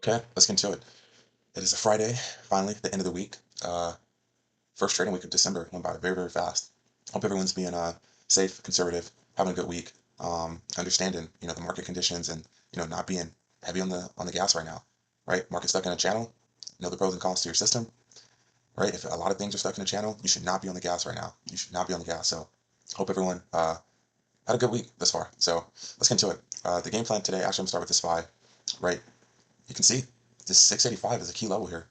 Okay, let's get into it. It is a Friday, finally, the end of the week. First trading week of December went by very, very fast. Hope everyone's being safe, conservative, having a good week. Understanding, the market conditions and not being heavy on the gas right now. Right, market stuck in a channel. Know the pros and cons to your system. Right, if a lot of things are stuck in a channel, you should not be on the gas right now. You should not be on the gas. So, hope everyone had a good week thus far. So let's get into it. The game plan today. Actually, I'm gonna start with this SPY. Right, you can see this 685 is a key level here.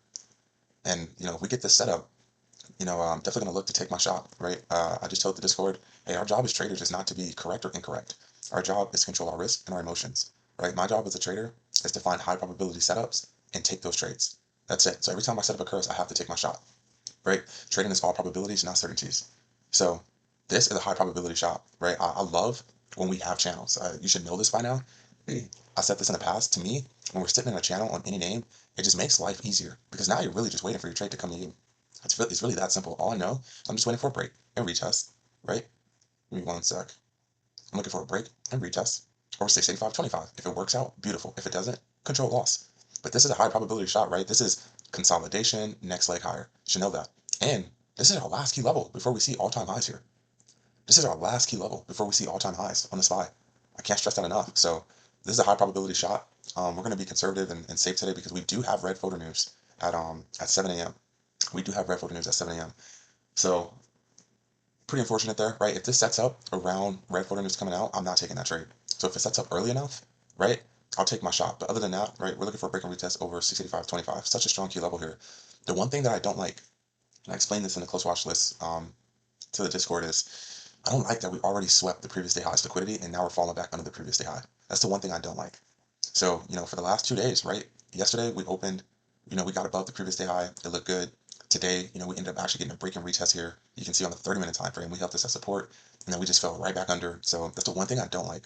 And if we get this set up, I'm definitely gonna look to take my shot, right? I just told the Discord, hey, our job as traders is not to be correct or incorrect. Our job is to control our risk and our emotions, right? My job as a trader is to find high probability setups and take those trades. That's it. So every time my setup occurs, I have to take my shot, right? Trading is all probabilities, not certainties. So this is a high probability shot, right? I love when we have channels. You should know this by now. I said this in the past. To me, when we're sitting in a channel on any name, it just makes life easier because now you're really just waiting for your trade to come to you. It's really that simple. All I know, I'm just waiting for a break and retest, right? Give me one sec. I'm looking for a break and retest over 685.25. If it works out, beautiful. If it doesn't, control loss. But this is a high probability shot, right? This is consolidation, next leg higher. You should know that. And this is our last key level before we see all-time highs here. This is our last key level before we see all-time highs on the SPY. I can't stress that enough. So this is a high probability shot. We're going to be conservative and safe today because we do have red photo news at 7 a.m. We do have red photo news at 7 a.m. So pretty unfortunate there, right? If this sets up around red photo news coming out, I'm not taking that trade. So if it sets up early enough, right, I'll take my shot. But other than that, right, we're looking for a break and retest over 685.25. Such a strong key level here. The one thing that I don't like, and I explained this in the close watch list to the Discord, is I don't like that we already swept the previous day high's liquidity and now we're falling back under the previous day high. That's the one thing I don't like. So, for the last 2 days, right? Yesterday we opened, we got above the previous day high. It looked good. Today, we ended up actually getting a break and retest here. You can see on the 30-minute time frame, we held this as support, and then we just fell right back under. So that's the one thing I don't like.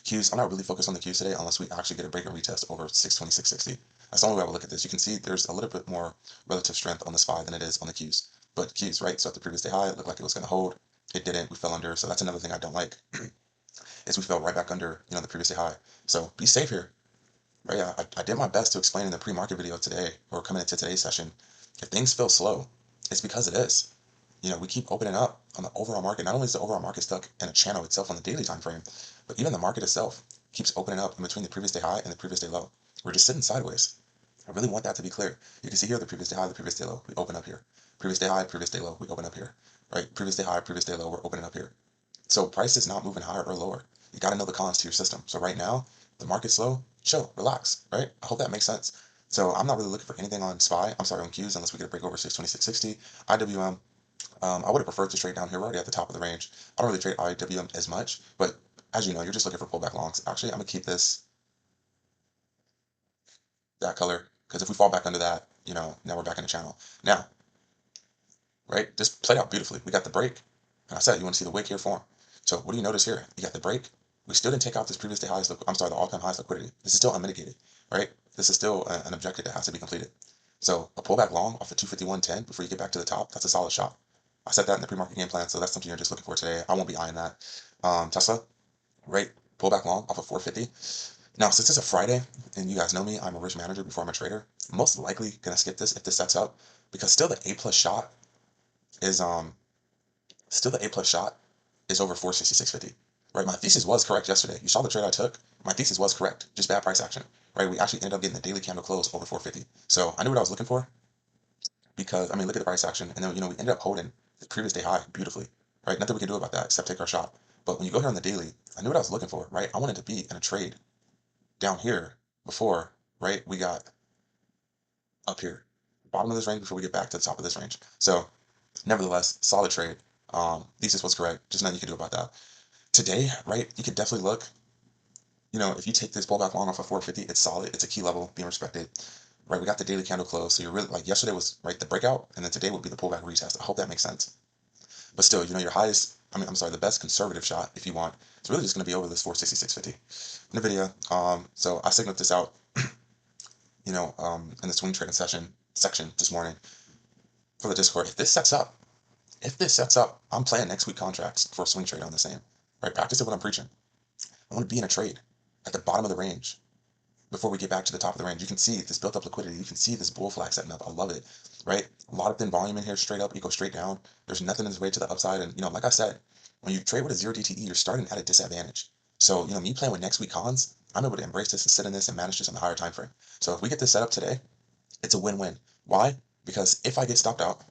Qs, I'm not really focused on the Qs today unless we actually get a break and retest over 620, 660. That's the only way I would look at this. You can see there's a little bit more relative strength on the SPY than it is on the Qs. But Qs, right? So at the previous day high, it looked like it was going to hold. It didn't. We fell under. So that's another thing I don't like is we fell right back under, the previous day high. So be safe here. Right? Yeah, I did my best to explain in the pre-market video today or coming into today's session. If things feel slow, it's because it is. We keep opening up on the overall market. Not only is the overall market stuck in a channel itself on the daily time frame, but even the market itself keeps opening up in between the previous day high and the previous day low. We're just sitting sideways. I really want that to be clear. You can see here the previous day high, the previous day low. We open up here. Previous day high, previous day low. We open up here. Right? Previous day high, previous day low. We're opening up here. So price is not moving higher or lower. You got to know the cons to your system. So right now, the market's slow. Chill, relax. Right? I hope that makes sense. So I'm not really looking for anything on SPY. I'm sorry, on Qs unless we get a break over 626.60. IWM, I would have preferred to trade down here. We're already at the top of the range. I don't really trade IWM as much, but as you know, you're just looking for pullback longs. Actually, I'm gonna keep this that color because if we fall back under that, now we're back in the channel. Now, right, this played out beautifully. We got the break, and I said you want to see the wick here form. So what do you notice here? You got the break. We still didn't take out this previous day highest. I'm sorry, the all-time highest liquidity. This is still unmitigated, right? This is still an objective that has to be completed. So a pullback long off of 251.10 before you get back to the top, that's a solid shot. I said that in the pre-market game plan, so that's something you're just looking for today. I won't be eyeing that. Tesla, right? Pullback long off of 450. Now, since it's a Friday, and you guys know me, I'm a risk manager before I'm a trader. I'm most likely gonna skip this if this sets up, because still the A plus shot is over 466.50. Right? My thesis was correct yesterday. You saw the trade I took. My thesis was correct. Just bad price action. Right? We actually ended up getting the daily candle close over 450. So I knew what I was looking for because look at the price action, and then we ended up holding the previous day high beautifully. Right? Nothing we can do about that except take our shot. But when you go here on the daily, I knew what I was looking for. Right? I wanted to be in a trade down here before, right? We got up here, bottom of this range before we get back to the top of this range. So nevertheless, solid trade. Thesis was correct. Just nothing you can do about that. Today, right, you could definitely look, if you take this pullback long off of 450, it's solid. It's a key level being respected. Right, we got the daily candle close. So you're really, like yesterday was, right, the breakout, and then today would be the pullback retest. I hope that makes sense. But still, your highest, I'm sorry, the best conservative shot, if you want, it's really just going to be over this 466.50. NVIDIA, so I signaled this out, in the swing trading section this morning for the Discord. If this sets up, I'm playing next week contracts for a swing trade on the same. Right, practice it what I'm preaching. I want to be in a trade at the bottom of the range, before we get back to the top of the range. You can see this built up liquidity. You can see this bull flag setting up. I love it, right? A lot of thin volume in here straight up. You go straight down. There's nothing in this way to the upside. And, like I said, when you trade with a 0 DTE, you're starting at a disadvantage. So, me playing with next week cons, I'm able to embrace this and sit in this and manage this on the higher time frame. So if we get this set up today, it's a win-win. Why? Because if I get stopped out,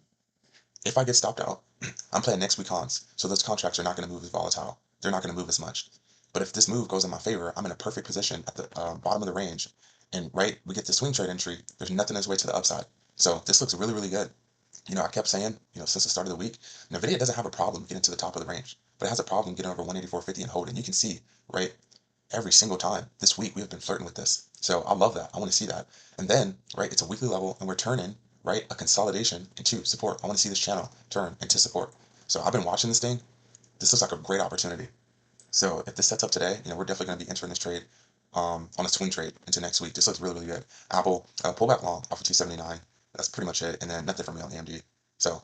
I'm playing next week cons. So those contracts are not going to move as volatile. They're not going to move as much. But if this move goes in my favor, I'm in a perfect position at the bottom of the range. And right, we get the swing trade entry. There's nothing in his way to the upside. So this looks really, really good. I kept saying, since the start of the week, NVIDIA doesn't have a problem getting to the top of the range, but it has a problem getting over 184.50 and holding. You can see, right, every single time this week we have been flirting with this. So I love that. I want to see that. And then, right, it's a weekly level and we're turning, right, a consolidation into support. I want to see this channel turn into support. So I've been watching this thing. This looks like a great opportunity. So if this sets up today, we're definitely going to be entering this trade on a swing trade into next week. This looks really, really good. Apple, pull back long off of 279. That's pretty much it. And then nothing from me on AMD. So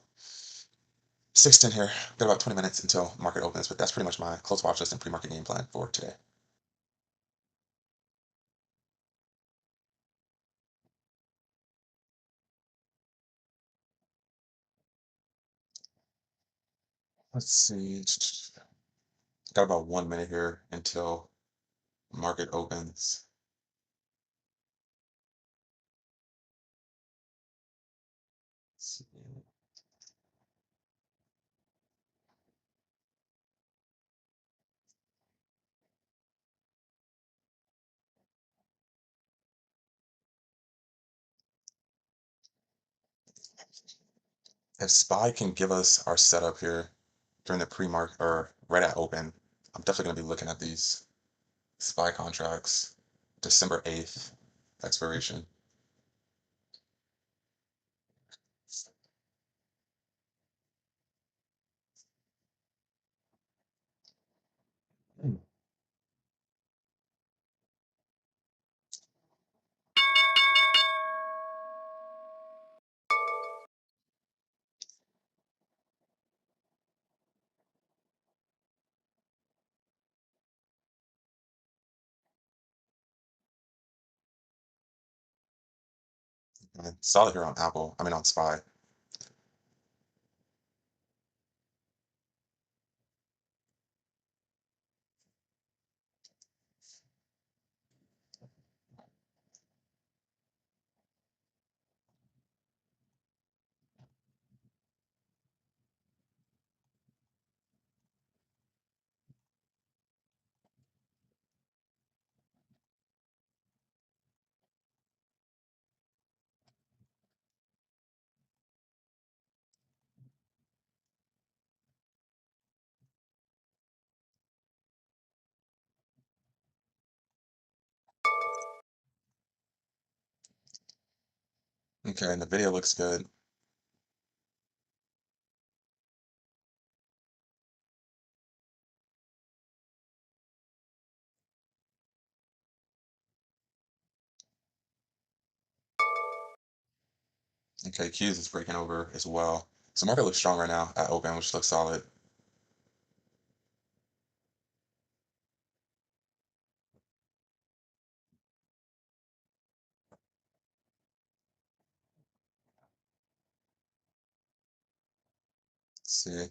6:10 here. Got about 20 minutes until market opens, but that's pretty much my close watch list and pre-market game plan for today. Let's see. Got about 1 minute here until market opens. Let's see. If SPY can give us our setup here during the pre-market or right at open, I'm definitely going to be looking at these SPY contracts. December 8th expiration. Hmm. And solid here on Apple. I mean on SPY. Okay, and the video looks good. Okay, Q's is breaking over as well. So market looks strong right now at open, which looks solid. Let's see.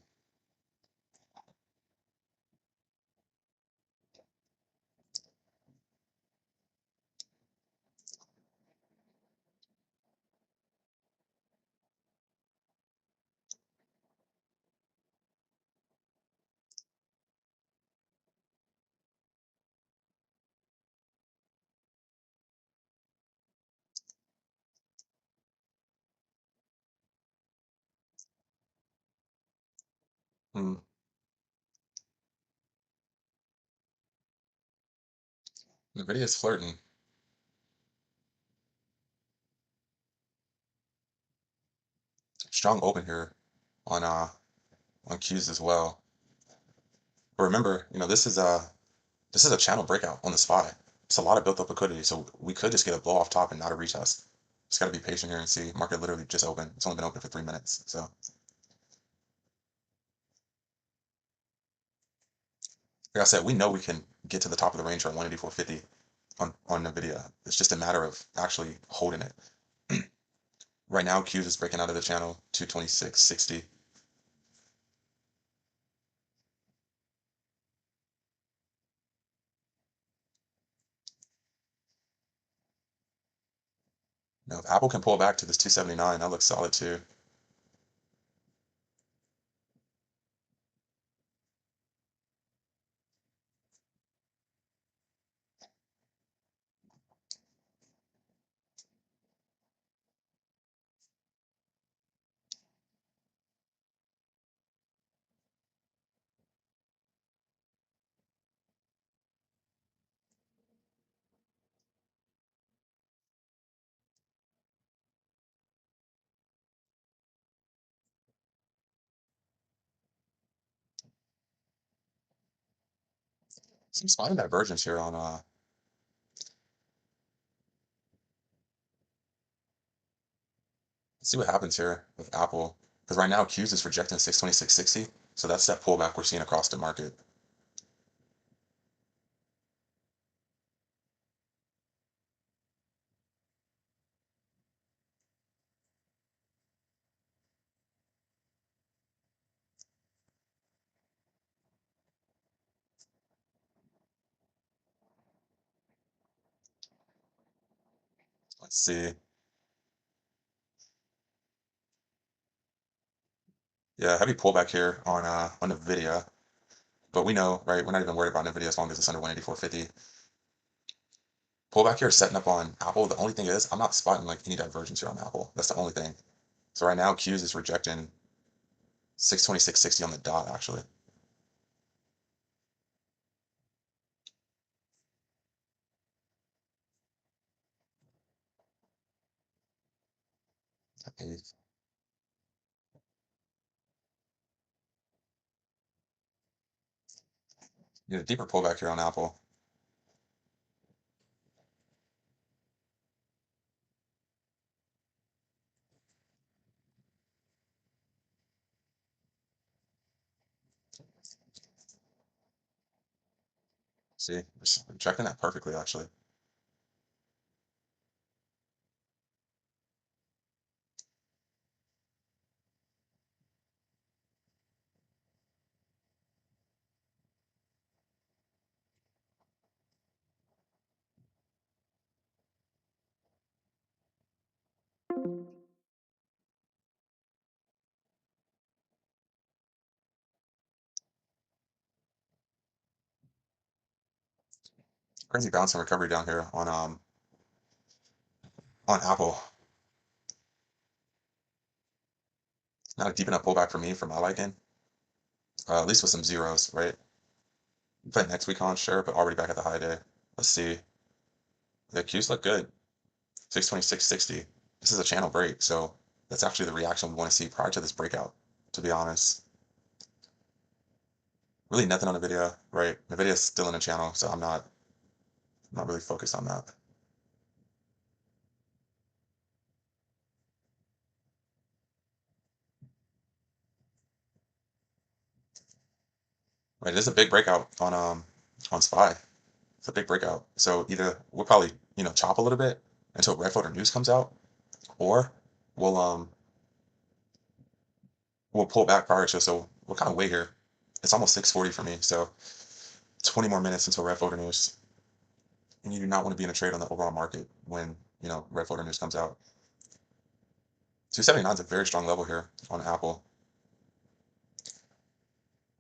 Hmm. NVIDIA is flirting. Strong open here on Q's as well. But remember, this is a channel breakout on the SPY. It's a lot of built up liquidity, so we could just get a blow off top and not a retest. Just gotta be patient here and see. Market literally just opened. It's only been open for 3 minutes. So like I said, we know we can get to the top of the range around 184.50. on Nvidia. It's just a matter of actually holding it. Right now, Q's is breaking out of the channel 226.60. Now, if Apple can pull back to this 279, that looks solid too. Some spotting divergence here on let's see what happens here with Apple. Because right now Q's is rejecting 626.60. So that's that pullback we're seeing across the market. Let's see. Yeah, heavy pullback here on Nvidia. But we know, right? We're not even worried about Nvidia as long as it's under 184.50. Pullback here setting up on Apple. The only thing is I'm not spotting like any divergence here on Apple. That's the only thing. So right now Q's is rejecting 626.60 on the dot actually. Need a deeper pullback here on Apple. See, just rejecting that perfectly actually. Crazy bounce and recovery down here on Apple. Not a deep enough pullback for me for my liking. At least with some zeros, right? But next week on, sure, but already back at the high day. Let's see. The Qs look good. 626.60. This is a channel break, so that's actually the reaction we want to see prior to this breakout, to be honest. Really nothing on the video, right? The video is still in the channel, so I'm not really focused on that. Right, it is a big breakout on SPY. It's a big breakout. So either we'll probably, chop a little bit until Red Folder News comes out, or we'll um we'll pull back prior to. So we'll kind of wait here. It's almost 6:40 for me, so 20 more minutes until Red Folder News. And you do not want to be in a trade on the overall market when Red Folder News comes out. 279 is a very strong level here on Apple.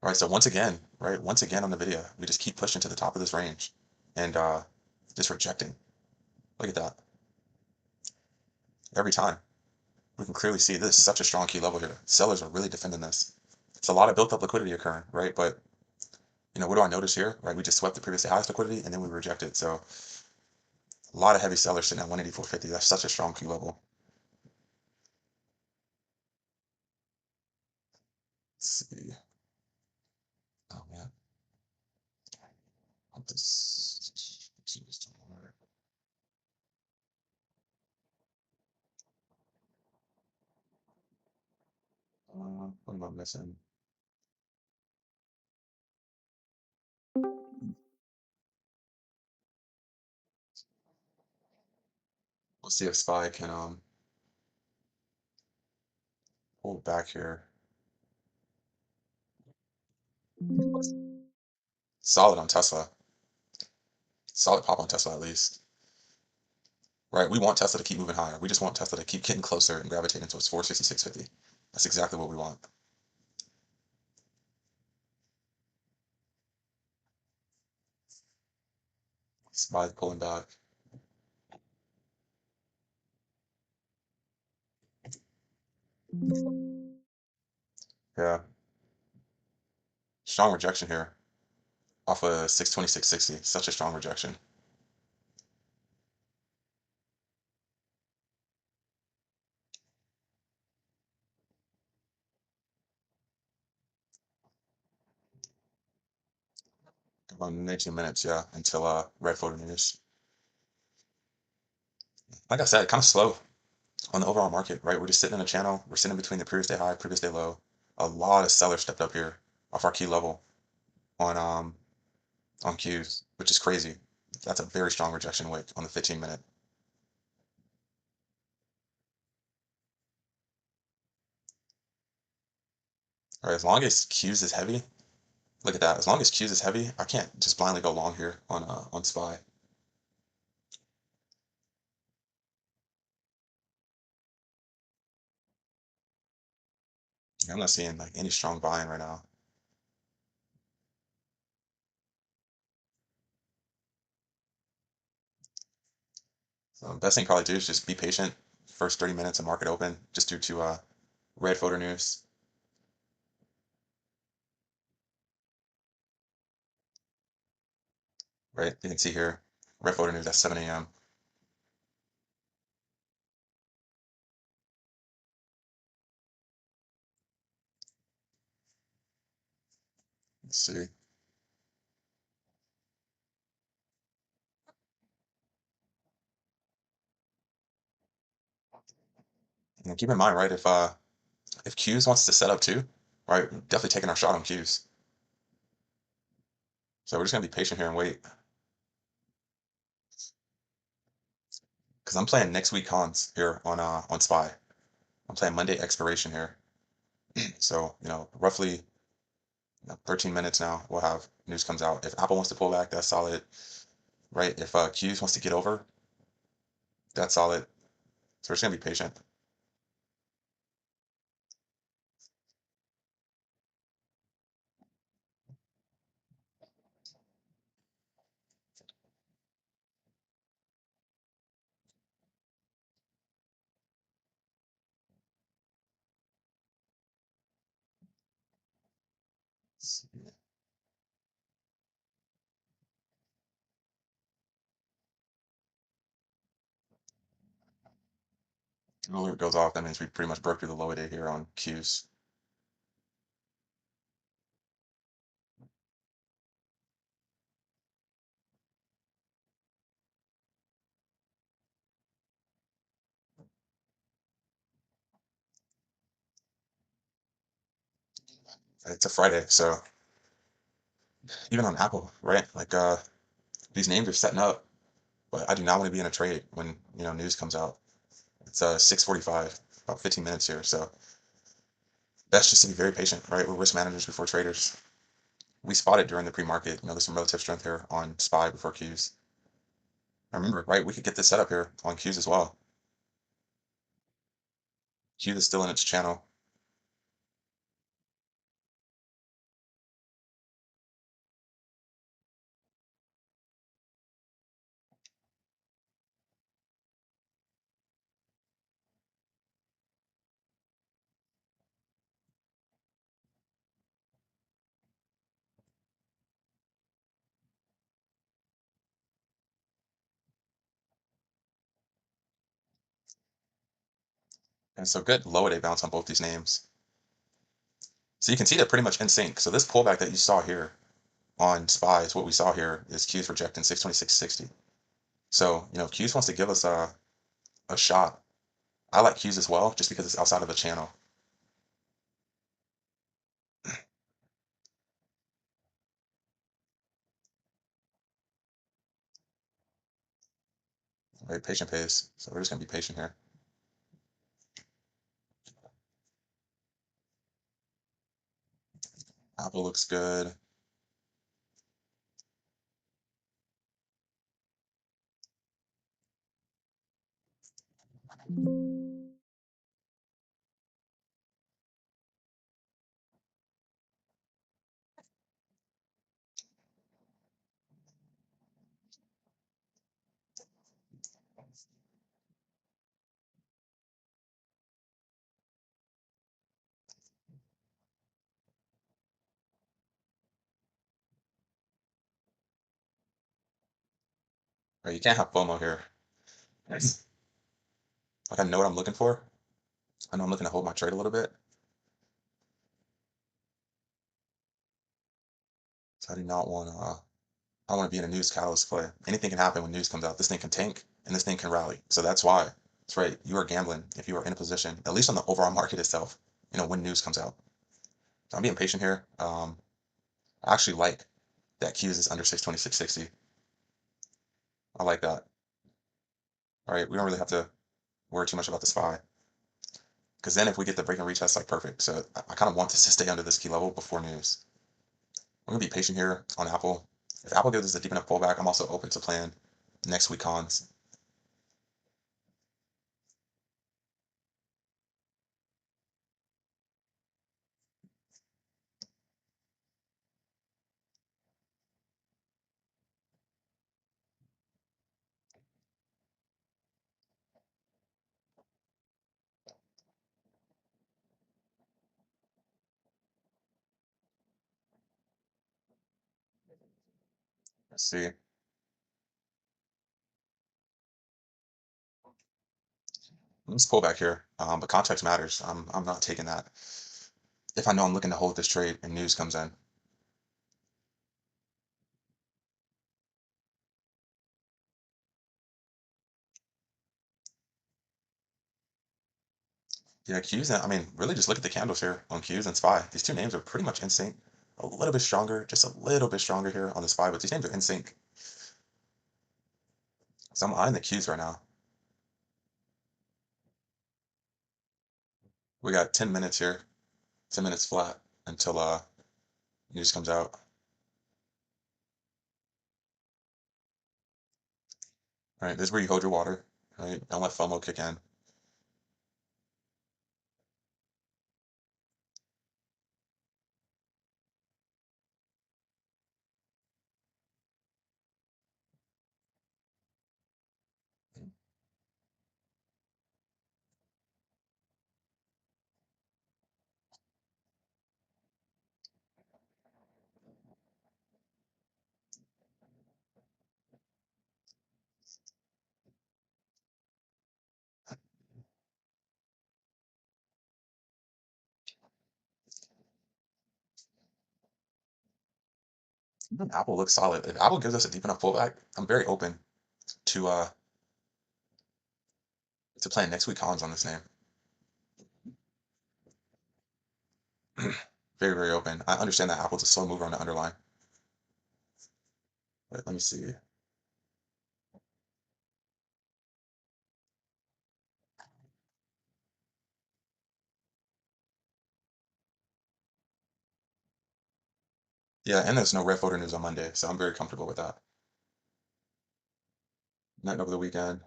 All right, so once again, right, once again on the video, we just keep pushing to the top of this range and just rejecting. Look at that. Every time. We can clearly see this is such a strong key level here. Sellers are really defending this. It's a lot of built up liquidity occurring, right? But what do I notice here? Right, we just swept the previously highest liquidity and then we rejected. So a lot of heavy sellers sitting at 184.50. That's such a strong key level. Let's see. Oh man, hope this continues to work. What am I missing? Let's see if SPY can pull back here. Solid on Tesla. Solid pop on Tesla at least. Right? We want Tesla to keep moving higher. We just want Tesla to keep getting closer and gravitating towards 466.50. That's exactly what we want. SPY pulling back. Yeah. Strong rejection here off of 626.60. Such a strong rejection. About 19 minutes, yeah, until red photo news. Like I said, kind of slow on the overall market, right? We're just sitting in a channel. We're sitting between the previous day high, previous day low. A lot of sellers stepped up here off our key level on Qs, which is crazy. That's a very strong rejection wick on the 15-minute. All right, as long as Qs is heavy, look at that. As long as Qs is heavy, I can't just blindly go long here on SPY. I'm not seeing like any strong buying right now. So best thing probably do is just be patient. First 30 minutes of market open, just due to red photo news. Right, you can see here, red photo news at 7 a.m. Let's see. And keep in mind, right, if Qs wants to set up too, right, we're definitely taking our shot on Qs. So we're just gonna be patient here and wait. Because I'm playing next week cons here on SPY. I'm playing Monday expiration here. So, roughly 13 minutes now, we'll have news comes out. If Apple wants to pull back, that's solid, right? If Qs wants to get over, that's solid. So we're just gonna be patient. When it goes off, that means we pretty much broke through the low day here on Qs. It's a Friday, so even on Apple, right? Like these names are setting up, but I do not want to be in a trade when news comes out. It's 6:45, about 15 minutes here, so best just to be very patient, right? We're risk managers before traders. We spotted during the pre-market, there's some relative strength here on SPY before Qs. Remember, right? We could get this set up here on Qs as well. Q is still in its channel. And so good low day bounce on both these names. So you can see they're pretty much in sync. So this pullback that you saw here on SPY is what we saw here is Q's rejecting 626.60. So, if Q's wants to give us a shot, I like Q's as well, just because it's outside of the channel. right? Patient pays. So we're just gonna be patient here. Apple looks good. Right, you can't have FOMO here. Yes. Like I know what I'm looking for. I know I'm looking to hold my trade a little bit. So I do not want to. I want to be in a news catalyst play. Anything can happen when news comes out. This thing can tank and this thing can rally. So that's why. That's right. You are gambling if you are in a position, at least on the overall market itself. When news comes out. So I'm being patient here. I actually like that Qs is under 620, 660. I like that. All right, we don't really have to worry too much about the SPY. Because then if we get the break and reach, that's like perfect. So I kind of want this to stay under this key level before news. I'm gonna be patient here on Apple. If Apple gives us a deep enough pullback, I'm also open to playing next week cons. Let's see. Let's pull back here. But context matters. I'm not taking that. If I know I'm looking to hold this trade and news comes in. Yeah, Qs and I mean, really just look at the candles here on Qs and SPY. These two names are pretty much in sync. A little bit stronger, just a little bit stronger here on the SPY, but these names are in sync. So I'm eyeing the Qs right now. We got 10 minutes here, 10 minutes flat until news comes out. All right, this is where you hold your water. Right, don't let FOMO kick in. Apple looks solid. If Apple gives us a deep enough pullback, I'm very open to uh to playing next week cons on this name. Very, very open. I understand that Apple's a slow mover on the underline. But let me see. Yeah, and there's no red folder news on Monday, so I'm very comfortable with that. Nothing over the weekend.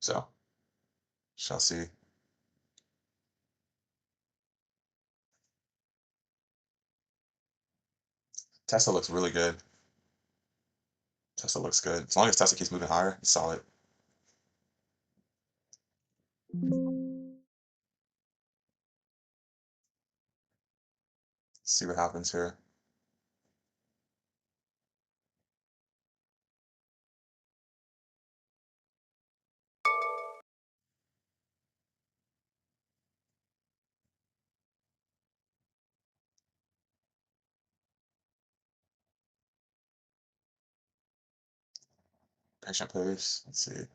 So shall see. Tesla looks really good. Tesla looks good. As long as Tesla keeps moving higher, it's solid. See what happens here. Patient pace. Let's see.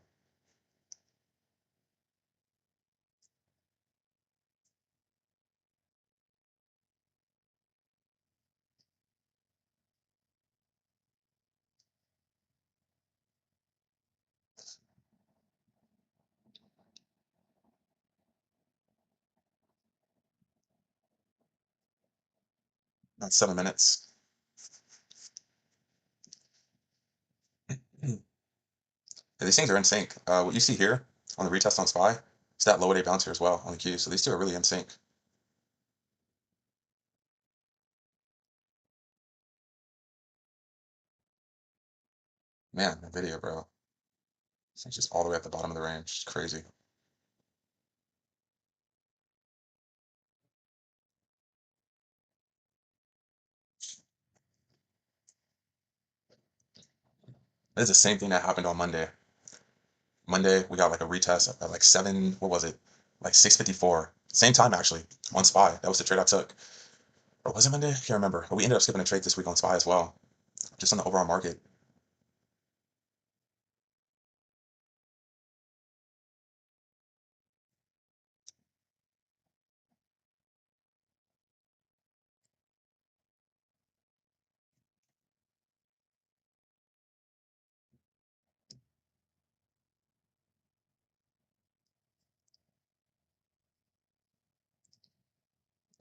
That's 7 minutes. Yeah, these things are in sync. What you see here on the retest on SPY, it's that low day bounce here as well on the Q. So these two are really in sync. Man, that video, bro. It's just all the way at the bottom of the range. It's crazy. It's the same thing that happened on Monday. Monday, we got like a retest at like seven, what was it? Like 6:54. Same time actually on SPY. That was the trade I took. Or was it Monday? I can't remember. But we ended up skipping a trade this week on SPY as well, just on the overall market.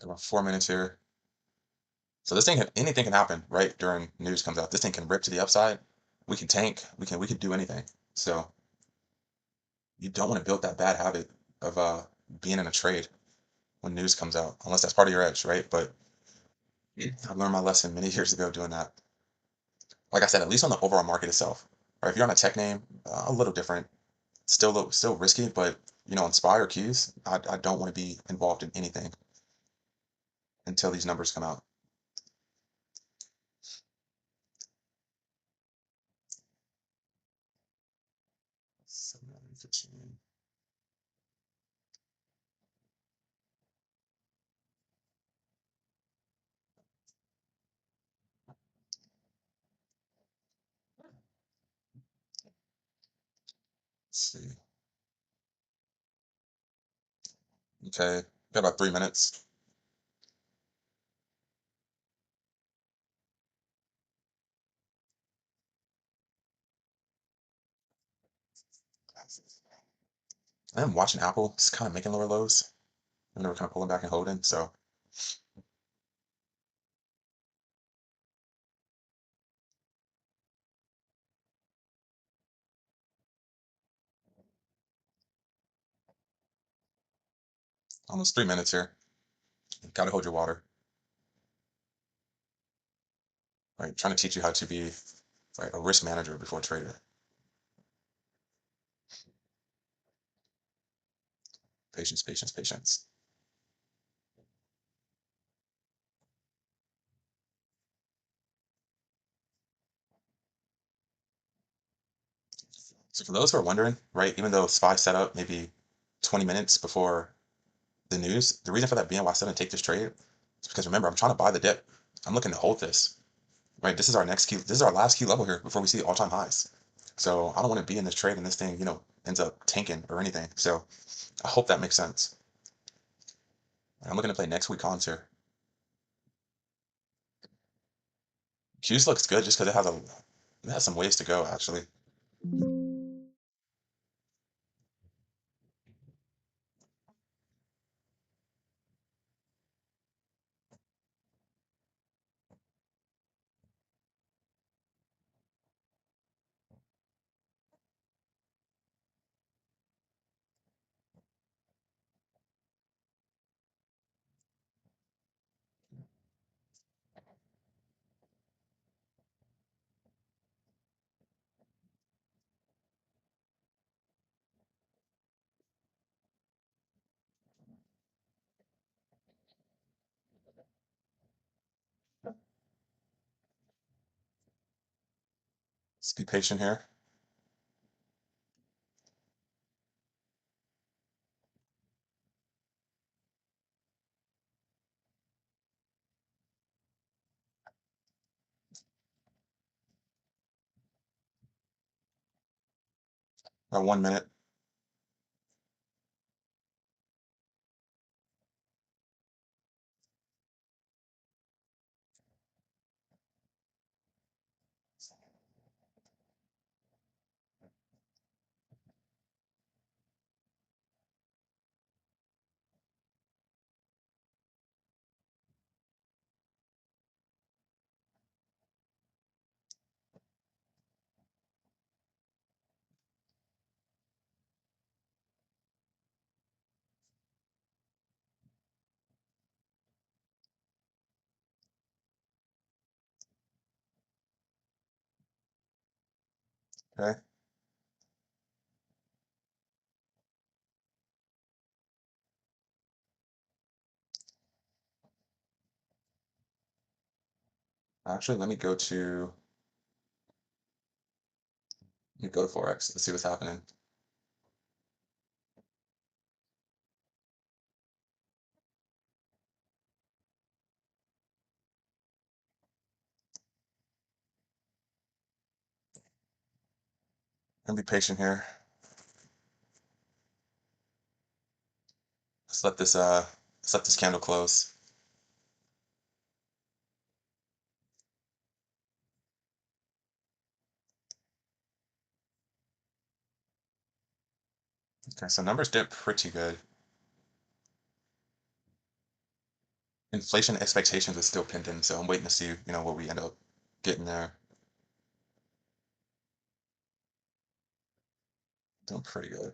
About 4 minutes here. So this thing, anything can happen, right? During news comes out, this thing can rip to the upside. We can tank. We can do anything. So you don't want to build that bad habit of being in a trade when news comes out, unless that's part of your edge, right? But I learned my lesson many years ago doing that. Like I said, at least on the overall market itself, right? If you're on a tech name, a little different, still risky, but on SPY or Qs, I don't want to be involved in anything until these numbers come out. So, 15. Let's see. Okay, got about 3 minutes. I'm watching Apple. It's kind of making lower lows. And they were kind of pulling back and holding. So almost 3 minutes here. Gotta hold your water. Right, trying to teach you how to be right a risk manager before a trader. Patience, patience, patience. So for those who are wondering, right, even though SPY set up maybe 20 minutes before the news, the reason for that being why I said to take this trade is because remember, I'm trying to buy the dip. I'm looking to hold this. Right, this is our next key. This is our last key level here before we see all-time highs. So I don't want to be in this trade and this thing, ends up tanking or anything. So I hope that makes sense. I'm looking to play next week cons here. Q's looks good just because it has some ways to go actually. Let's be patient here. About 1 minute. Okay. Actually, let me go to Forex. Let's see what's happening. I'm gonna be patient here. Let's let this candle close. Okay, so numbers did pretty good. Inflation expectations is still pending, so I'm waiting to see, what we end up getting there. Doing pretty good.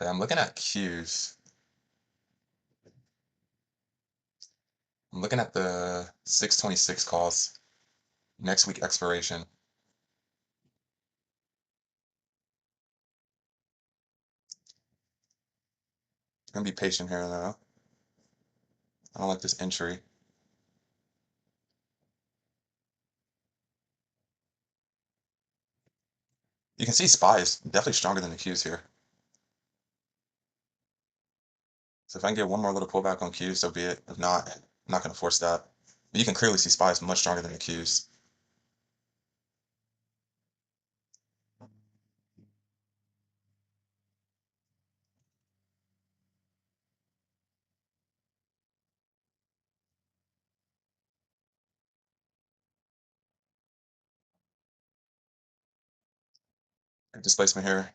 Okay, I'm looking at Qs. I'm looking at the 626 calls, next week expiration. Gonna be patient here though. I don't like this entry. You can see SPY is definitely stronger than the Qs here. So if I can get one more little pullback on Qs, so be it. If not, I'm not gonna force that. But you can clearly see SPY is much stronger than the Qs. Good displacement here.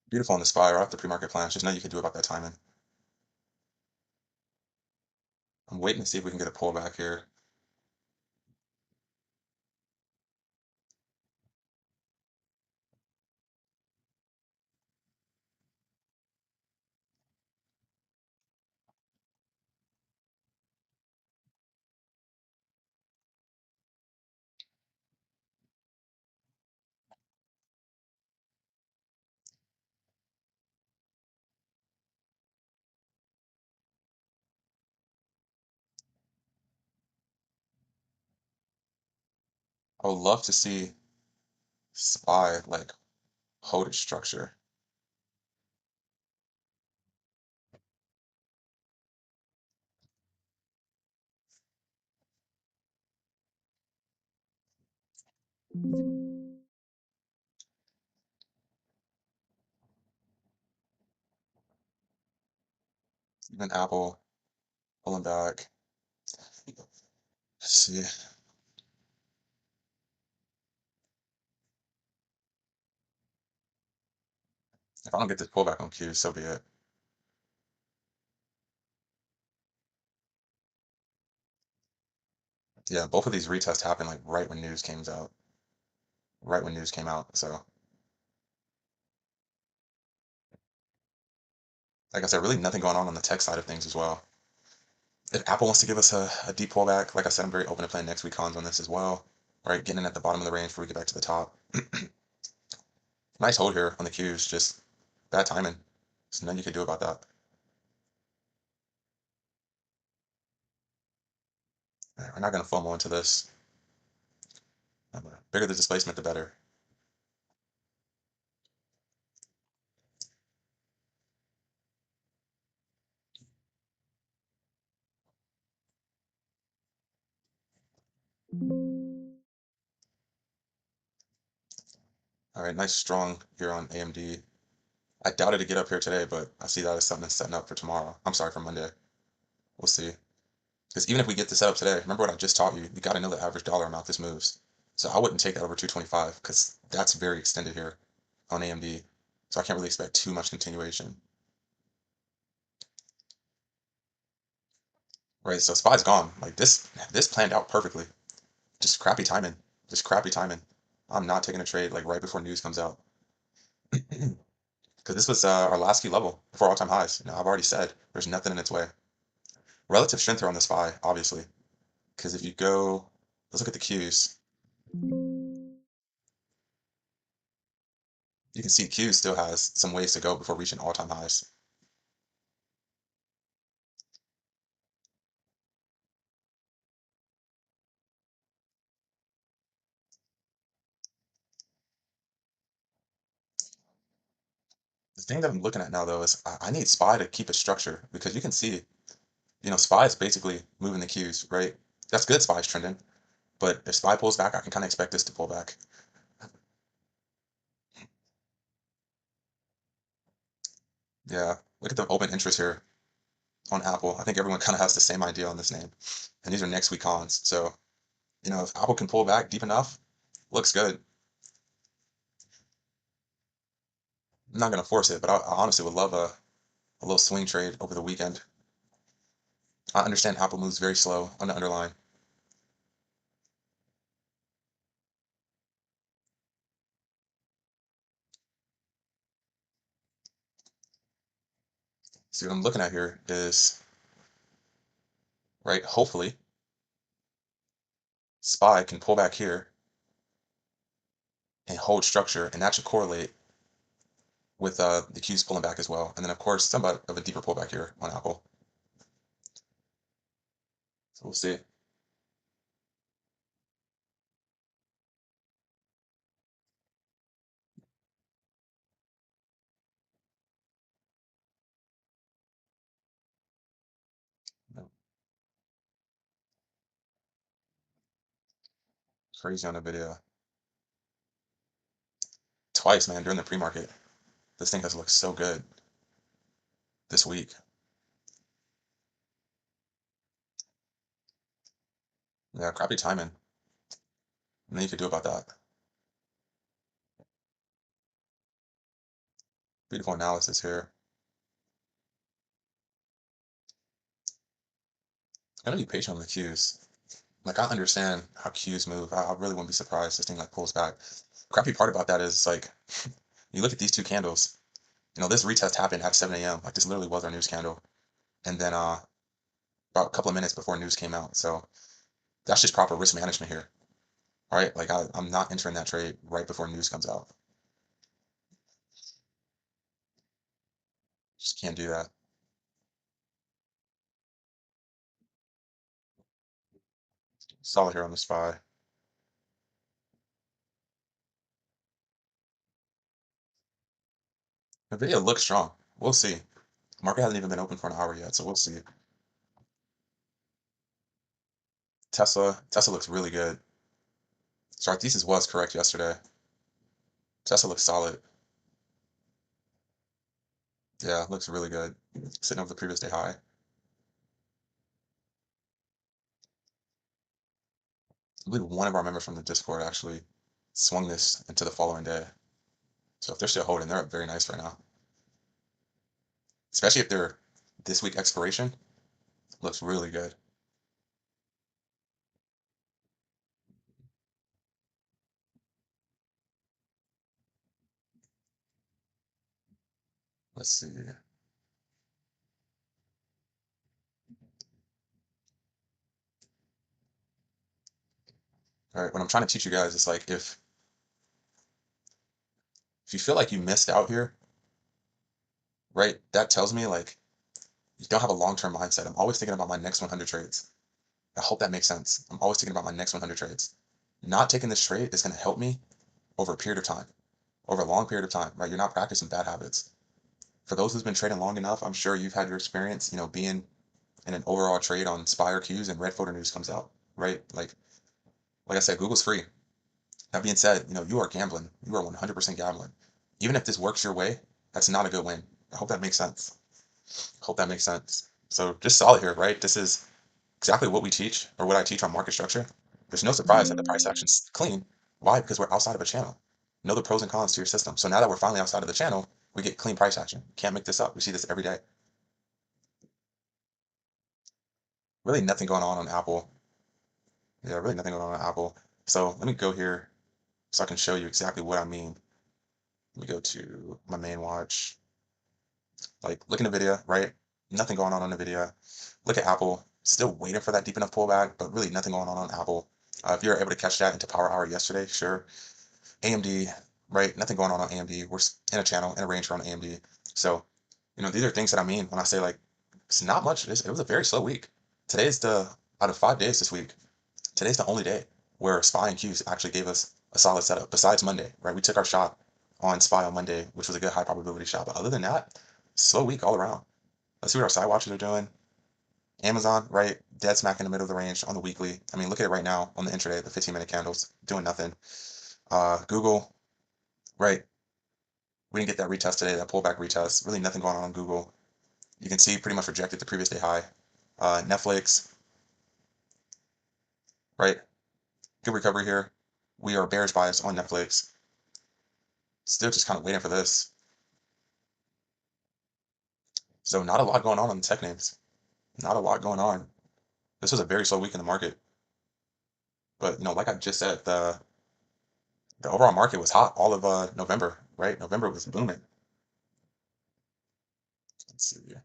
Beautiful on the SPY right off the pre-market plans. Just know you can do about that timing. I'm waiting to see if we can get a pullback here. I would love to see SPY like hold its structure. Even Apple pulling back. Let's see. If I don't get this pullback on Q, so be it. Yeah, both of these retests happened like right when news came out. Right when news came out. So, like I said, really nothing going on the tech side of things as well. If Apple wants to give us a deep pullback, like I said, I'm very open to playing next week cons on this as well. Right, getting in at the bottom of the range before we get back to the top. Nice hold here on the Qs, just bad timing. There's nothing you can do about that. We're not going to FOMO into this. Bigger the displacement, the better. All right, nice strong here on AMD. I doubted to get up here today, but I see that as something that's setting up for tomorrow. I'm sorry, for Monday. We'll see. Because even if we get this set up today, remember what I just taught you? You got to know the average dollar amount this moves. So I wouldn't take that over 225 because that's very extended here on AMD. So I can't really expect too much continuation. Right, so SPY's gone. Like this planned out perfectly. Just crappy timing. Just crappy timing. I'm not taking a trade like right before news comes out. Because this was our last key level before all-time highs. I've already said there's nothing in its way. Relative strength here on the SPY, obviously, because if you go, let's look at the Qs. You can see Q still has some ways to go before reaching all-time highs. The thing that I'm looking at now, though, is I need SPY to keep its structure because you can see, SPY is basically moving the Qs, right? That's good, SPY is trending. But if SPY pulls back, I can kind of expect this to pull back. Yeah, look at the open interest here on Apple. I think everyone kind of has the same idea on this name. And these are next week cons. So, if Apple can pull back deep enough, looks good. I'm not going to force it, but I honestly would love a little swing trade over the weekend. I understand Apple moves very slow on the underlying. See, what I'm looking at here is, right, hopefully, SPY can pull back here and hold structure, and that should correlate with the Qs pulling back as well. And then, of course, somewhat of a deeper pullback here on Apple. So we'll see. Crazy on the video. Twice, man, during the pre-market. This thing has looked so good this week. Yeah, crappy timing. Nothing you could do about that. Beautiful analysis here. I'm gonna be patient on the Qs. Like, I understand how Qs move. I really wouldn't be surprised this thing like pulls back. Crappy part about that is like, you look at these two candles. This retest happened at 7 a.m. Like, this literally was our news candle, and then about a couple of minutes before news came out. So that's just proper risk management here, right? Like, I'm not entering that trade right before news comes out. Just can't do that. Solid here on the SPY. The video looks strong. We'll see. Market hasn't even been open for an hour yet, so we'll see. Tesla looks really good. So our thesis was correct yesterday. Tesla looks solid. Yeah, looks really good. Sitting over the previous day high. I believe one of our members from the Discord actually swung this into the following day. So if they're still holding, they're up very nice right now. Especially if they're this week expiration, looks really good. Let's see. All right, what I'm trying to teach you guys is like if you feel like you missed out here, right? That tells me like you don't have a long-term mindset. I'm always thinking about my next 100 trades. I hope that makes sense. I'm always thinking about my next 100 trades. Not taking this trade is going to help me over a period of time, over a long period of time, right? You're not practicing bad habits. For those who's been trading long enough, I'm sure you've had your experience, being in an overall trade on Spire Qs and Red Photo News comes out, right? Like I said, Google's free. That being said, you are gambling. You are 100% gambling. Even if this works your way, that's not a good win. I hope that makes sense. Hope that makes sense. So just solid here, right? This is exactly what we teach or what I teach on market structure. There's no surprise that the price action's clean. Why? Because we're outside of a channel. Know the pros and cons to your system. So now that we're finally outside of the channel, we get clean price action. Can't make this up. We see this every day. Really nothing going on Apple. Yeah, really nothing going on Apple. So let me go here so I can show you exactly what I mean. Let me go to my main watch. Like, look in NVIDIA, right? Nothing going on NVIDIA. Look at Apple. Still waiting for that deep enough pullback, but really nothing going on Apple. If you're able to catch that into Power Hour yesterday, sure. AMD, right? Nothing going on AMD. We're in a channel, in a range around AMD. So, these are things that I mean when I say like it's not much. It was a very slow week. Today's the out of 5 days this week. Today's the only day where SPY and Qs actually gave us a solid setup. Besides Monday, right? We took our shot on SPY on Monday, which was a good high probability shot. But other than that, slow week all around. Let's see what our side watches are doing. Amazon, right? Dead smack in the middle of the range on the weekly. I mean, look at it right now on the intraday, the 15-minute candles, doing nothing. Google, right? We didn't get that retest today, that pullback retest. Really nothing going on Google. You can see pretty much rejected the previous day high. Netflix, right? Good recovery here. We are bearish bias on Netflix. Still just kind of waiting for this. So not a lot going on the tech names. Not a lot going on. This was a very slow week in the market. But like I just said, the overall market was hot all of November, right? November was booming. Let's see here.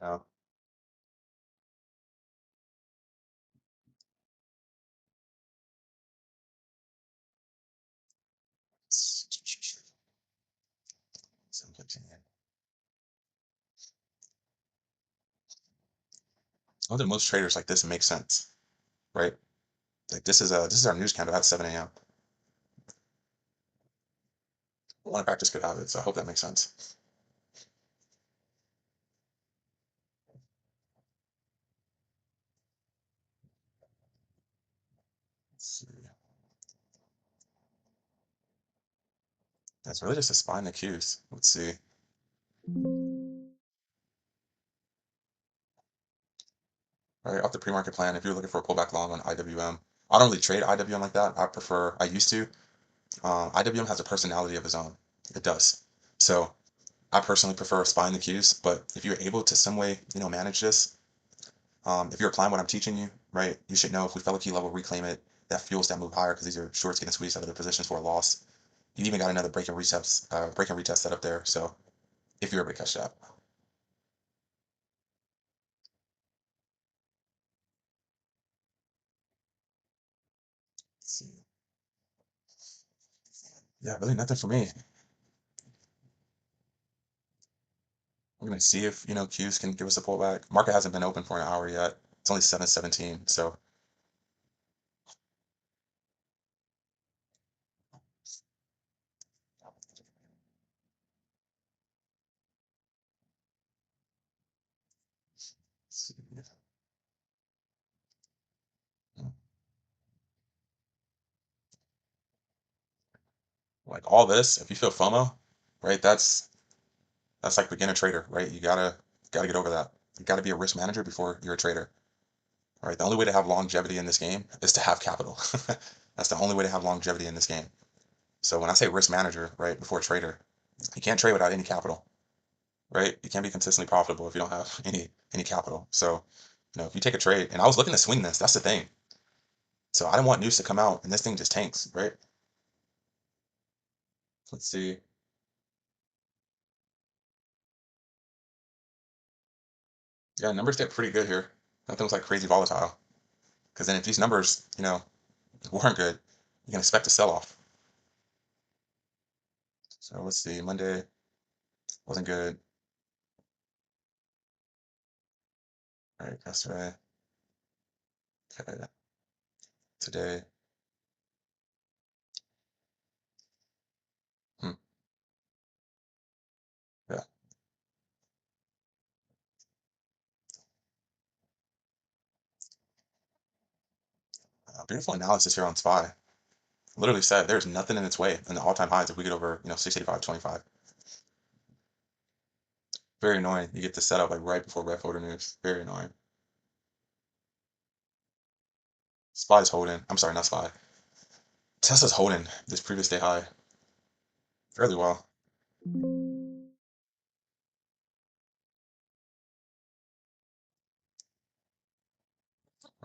Uh, I don't think most traders like this make sense, right? Like this is our news candle at 7 a.m. One practice could have it, so I hope that makes sense. Let's see. That's really just a spy in the Qs. Let's see. All right, off the pre-market plan, if you're looking for a pullback long on IWM, I don't really trade IWM like that. I used to. IWM has a personality of its own. It does. So I personally prefer spying the Qs, but if you're able to some way, manage this, if you're applying what I'm teaching you, right, you should know if we fell a key level, reclaim it. That fuels that move higher because these are shorts getting squeezed out of their positions for a loss. You even got another break and retest set up there. So if you're able to catch that. Let's see. Yeah, really nothing for me. We're gonna see if Qs can give us a pullback. Market hasn't been open for an hour yet. It's only 7:17, so let's see. Like all this, if you feel FOMO, right? That's like beginner trader, right? You gotta get over that. You gotta be a risk manager before you're a trader. All right. The only way to have longevity in this game is to have capital. That's the only way to have longevity in this game. So when I say risk manager, right, before trader, you can't trade without any capital, right? You can't be consistently profitable if you don't have any capital. So, if you take a trade, and I was looking to swing this, that's the thing. So I didn't want news to come out and this thing just tanks, right? Let's see. Yeah, numbers get pretty good here. Nothing was like crazy volatile. Because then if these numbers, weren't good, you can expect a sell-off. So let's see. Monday wasn't good. All right, yesterday. Okay. Today. Hmm. Yeah. Beautiful analysis here on SPY. Literally said there's nothing in its way in the all-time highs if we get over, 685.25. Very annoying. You get the setup like right before red folder moves. Very annoying. SPY's holding. I'm sorry, not SPY. Tesla's holding this previous day high fairly well.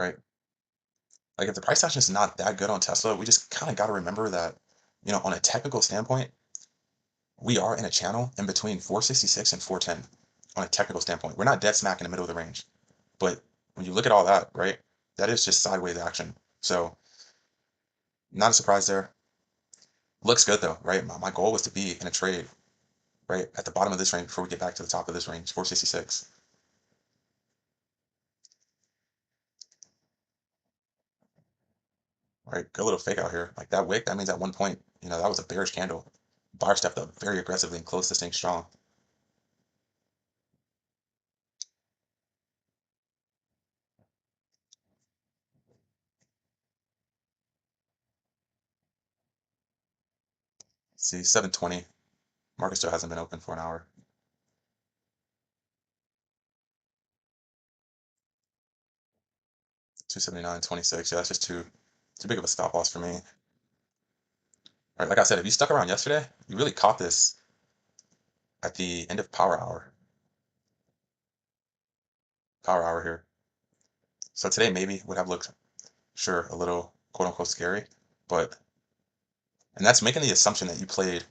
right? Like if the price action is not that good on Tesla, we just kind of got to remember that, on a technical standpoint, we are in a channel in between 466 and 410 on a technical standpoint. We're not dead smack in the middle of the range. But when you look at all that, right, that is just sideways action. So not a surprise there. Looks good though, right? My goal was to be in a trade, right, at the bottom of this range before we get back to the top of this range, 466. Right, good little fake out here. Like that wick, that means at one point, that was a bearish candle. Buyer stepped up very aggressively and closed this thing strong. See, 720. Market still hasn't been open for an hour. 279.26. Yeah, that's just too big of a stop loss for me. All right, like I said, if you stuck around yesterday, you really caught this at the end of power hour. Power hour here. So today maybe would have looked, sure, a little quote unquote scary, but and that's making the assumption that you played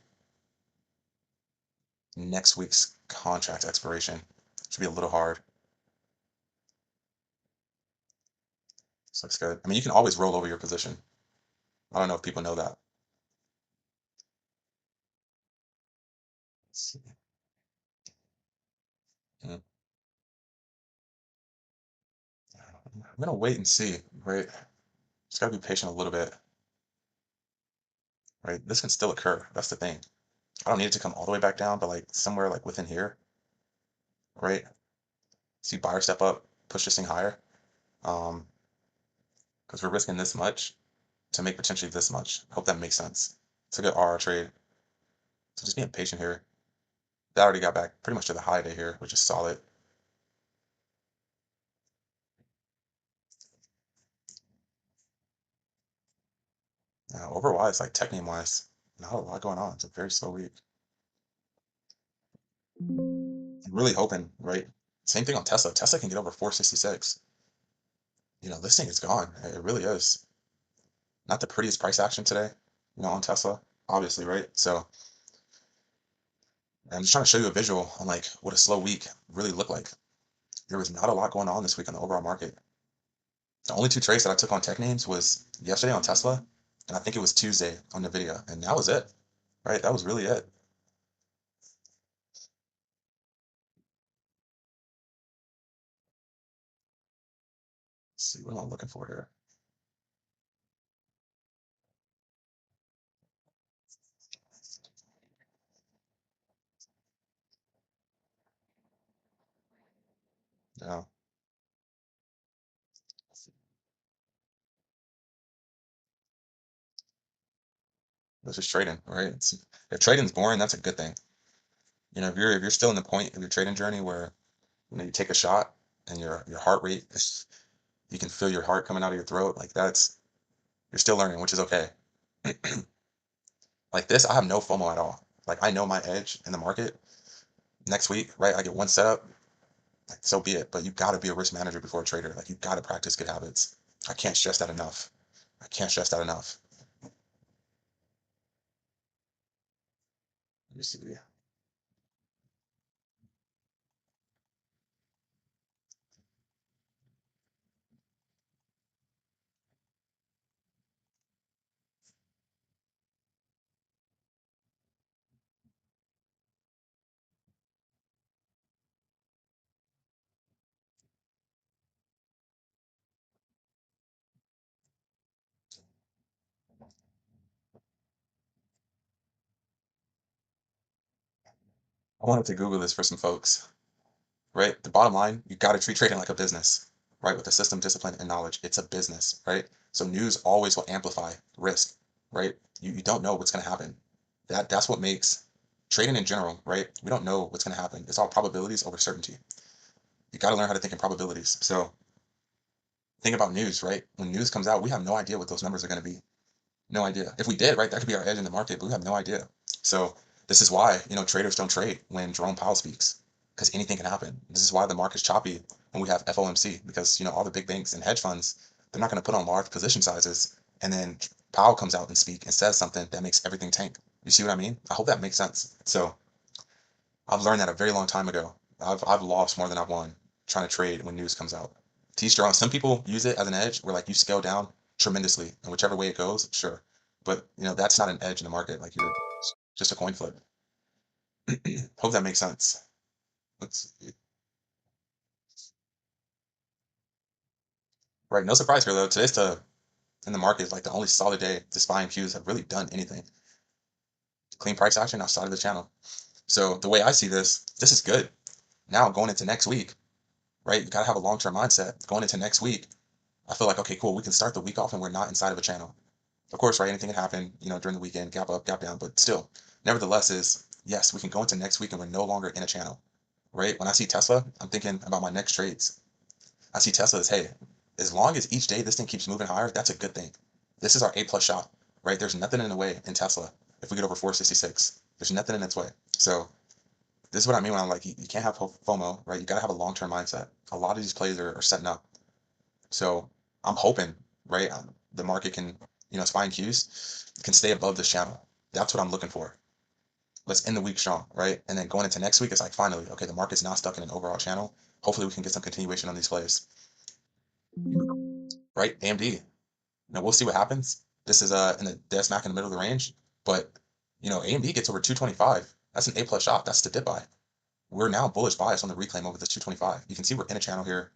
next week's contract expiration. Should be a little hard. This looks good. I mean, you can always roll over your position. I don't know if people know that. Let's see. Hmm. I'm gonna wait and see, right? Just gotta be patient a little bit, right? This can still occur. That's the thing. I don't need it to come all the way back down, but like somewhere like within here, right? See buyer step up, push this thing higher. Because we're risking this much to make potentially this much. Hope that makes sense. It's a good RR trade. So just being patient here. That already got back pretty much to the high day here, which is solid. Now, overwise, like tech name wise, not a lot going on. It's a very slow week. I'm really hoping, right? Same thing on Tesla. Tesla can get over 466. This thing is gone. It really is. Not the prettiest price action today, on Tesla, obviously, right? So I'm just trying to show you a visual on like what a slow week really looked like. There was not a lot going on this week on the overall market. The only two trades that I took on tech names was yesterday on Tesla, and I think it was Tuesday on Nvidia, and that was it, right? That was really it. Let's see what am I looking for here. Yeah, it's just trading, right? If trading's boring, that's a good thing. If you're still in the point of your trading journey where you take a shot and your heart rate is, you can feel your heart coming out of your throat, like that's you're still learning, which is okay. Like this, I have no FOMO at all. Like I know my edge in the market. Next week, right? I get one setup, like so be it. But you got to be a risk manager before a trader. Like you got to practice good habits. I can't stress that enough. I can't stress that enough. Let me see. I wanted to Google this for some folks, right? The bottom line, you got to treat trading like a business, right? With a system, discipline, and knowledge. It's a business, right? So news always will amplify risk, right? You don't know what's going to happen. That's what makes trading in general, right? We don't know what's going to happen. It's all probabilities over certainty. You got to learn how to think in probabilities. So think about news, right? When news comes out, we have no idea what those numbers are going to be. No idea. If we did, right, that could be our edge in the market, but we have no idea. So this is why, traders don't trade when Jerome Powell speaks, because anything can happen. This is why the market's choppy when we have FOMC, because all the big banks and hedge funds, they're not going to put on large position sizes, and then Powell comes out and speak and says something that makes everything tank. You see what I mean? I hope that makes sense. So I've learned that a very long time ago. I've lost more than I've won trying to trade when news comes out. Teach their own. Some people use it as an edge where like you scale down tremendously, and whichever way it goes, sure. But that's not an edge in the market. Like you're just a coin flip. Hope that makes sense. Let's right. No surprise here though. Today's in the market is like the only solid day the SPY and Qs have really done anything. Clean price action outside of the channel. So the way I see this is good. Now going into next week, right? You gotta have a long-term mindset. Going into next week, I feel like okay, cool. We can start the week off and we're not inside of a channel. Of course, right? Anything can happen, during the weekend, gap up, gap down, but still, nevertheless, is yes, we can go into next week and we're no longer in a channel, right? When I see Tesla, I'm thinking about my next trades. I see Tesla as, hey, as long as each day this thing keeps moving higher, that's a good thing. This is our A plus shot, right? There's nothing in the way in Tesla. If we get over 466, there's nothing in its way. So this is what I mean when I'm like, you can't have FOMO, right? You got to have a long-term mindset. A lot of these plays are setting up. So I'm hoping, right, the market can, SPY and Qs can stay above this channel. That's what I'm looking for. Let's end the week strong, right? And then going into next week, it's like finally, okay, the market's not stuck in an overall channel. Hopefully we can get some continuation on these plays, right? AMD. Now we'll see what happens. This is in the dead smack in the middle of the range, but AMD gets over 225. That's an A plus shot. That's the dip buy. We're now bullish bias on the reclaim over this 225. You can see we're in a channel here,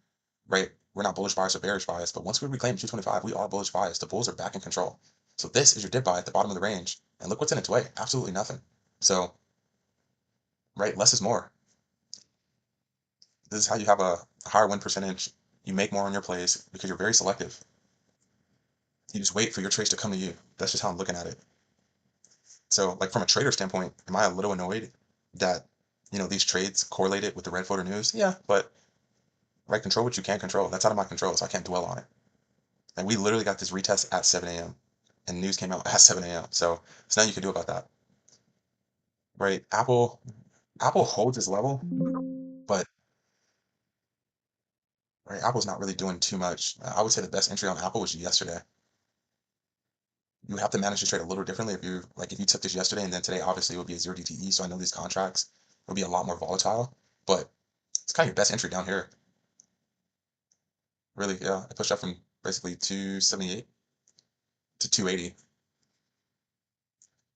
right? We're not bullish bias or bearish bias, but once we reclaim 225, we are bullish bias. The bulls are back in control. So this is your dip buy at the bottom of the range, and look what's in its way. Absolutely nothing. So, right, less is more. This is how you have a higher win percentage. You make more on your plays because you're very selective. You just wait for your trades to come to you. That's just how I'm looking at it. So, like from a trader standpoint, am I a little annoyed that these trades correlated with the red folder news? Yeah, but right, control what you can't control. That's out of my control, so I can't dwell on it. And we literally got this retest at 7 a.m. and news came out at 7 a.m. So it's nothing you can do about that, right? Apple holds its level, but right, Apple's not really doing too much. I would say the best entry on Apple was yesterday. You have to manage to trade a little differently if you took this yesterday and then today obviously it would be a 0 DTE. So I know these contracts will be a lot more volatile, but it's kind of your best entry down here. Really, yeah. I pushed up from basically 278 to 280.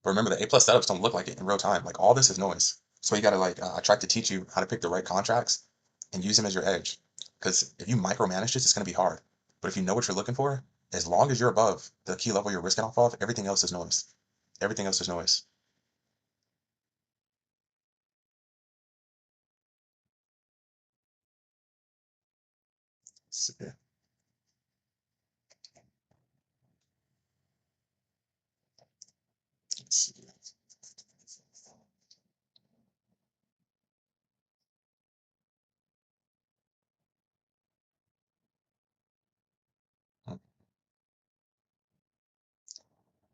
But remember, the A plus setups don't look like it in real time. Like all this is noise. So you gotta I tried to teach you how to pick the right contracts and use them as your edge. Because if you micromanage this, it's gonna be hard. But if you know what you're looking for, as long as you're above the key level you're risking off of, everything else is noise. Everything else is noise. Yeah.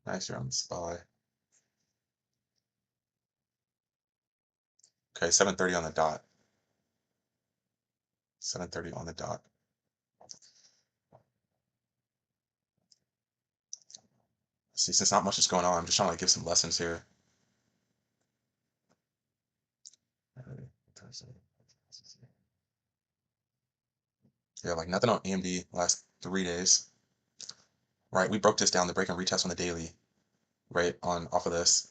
Nice, you're on the SPY. Okay, 7:30 on the dot. 7:30 on the dot. See, since not much is going on, I'm just trying to give some lessons here. Yeah, like nothing on AMD last 3 days. Right, we broke this down, the break and retest on the daily, right, on off of this.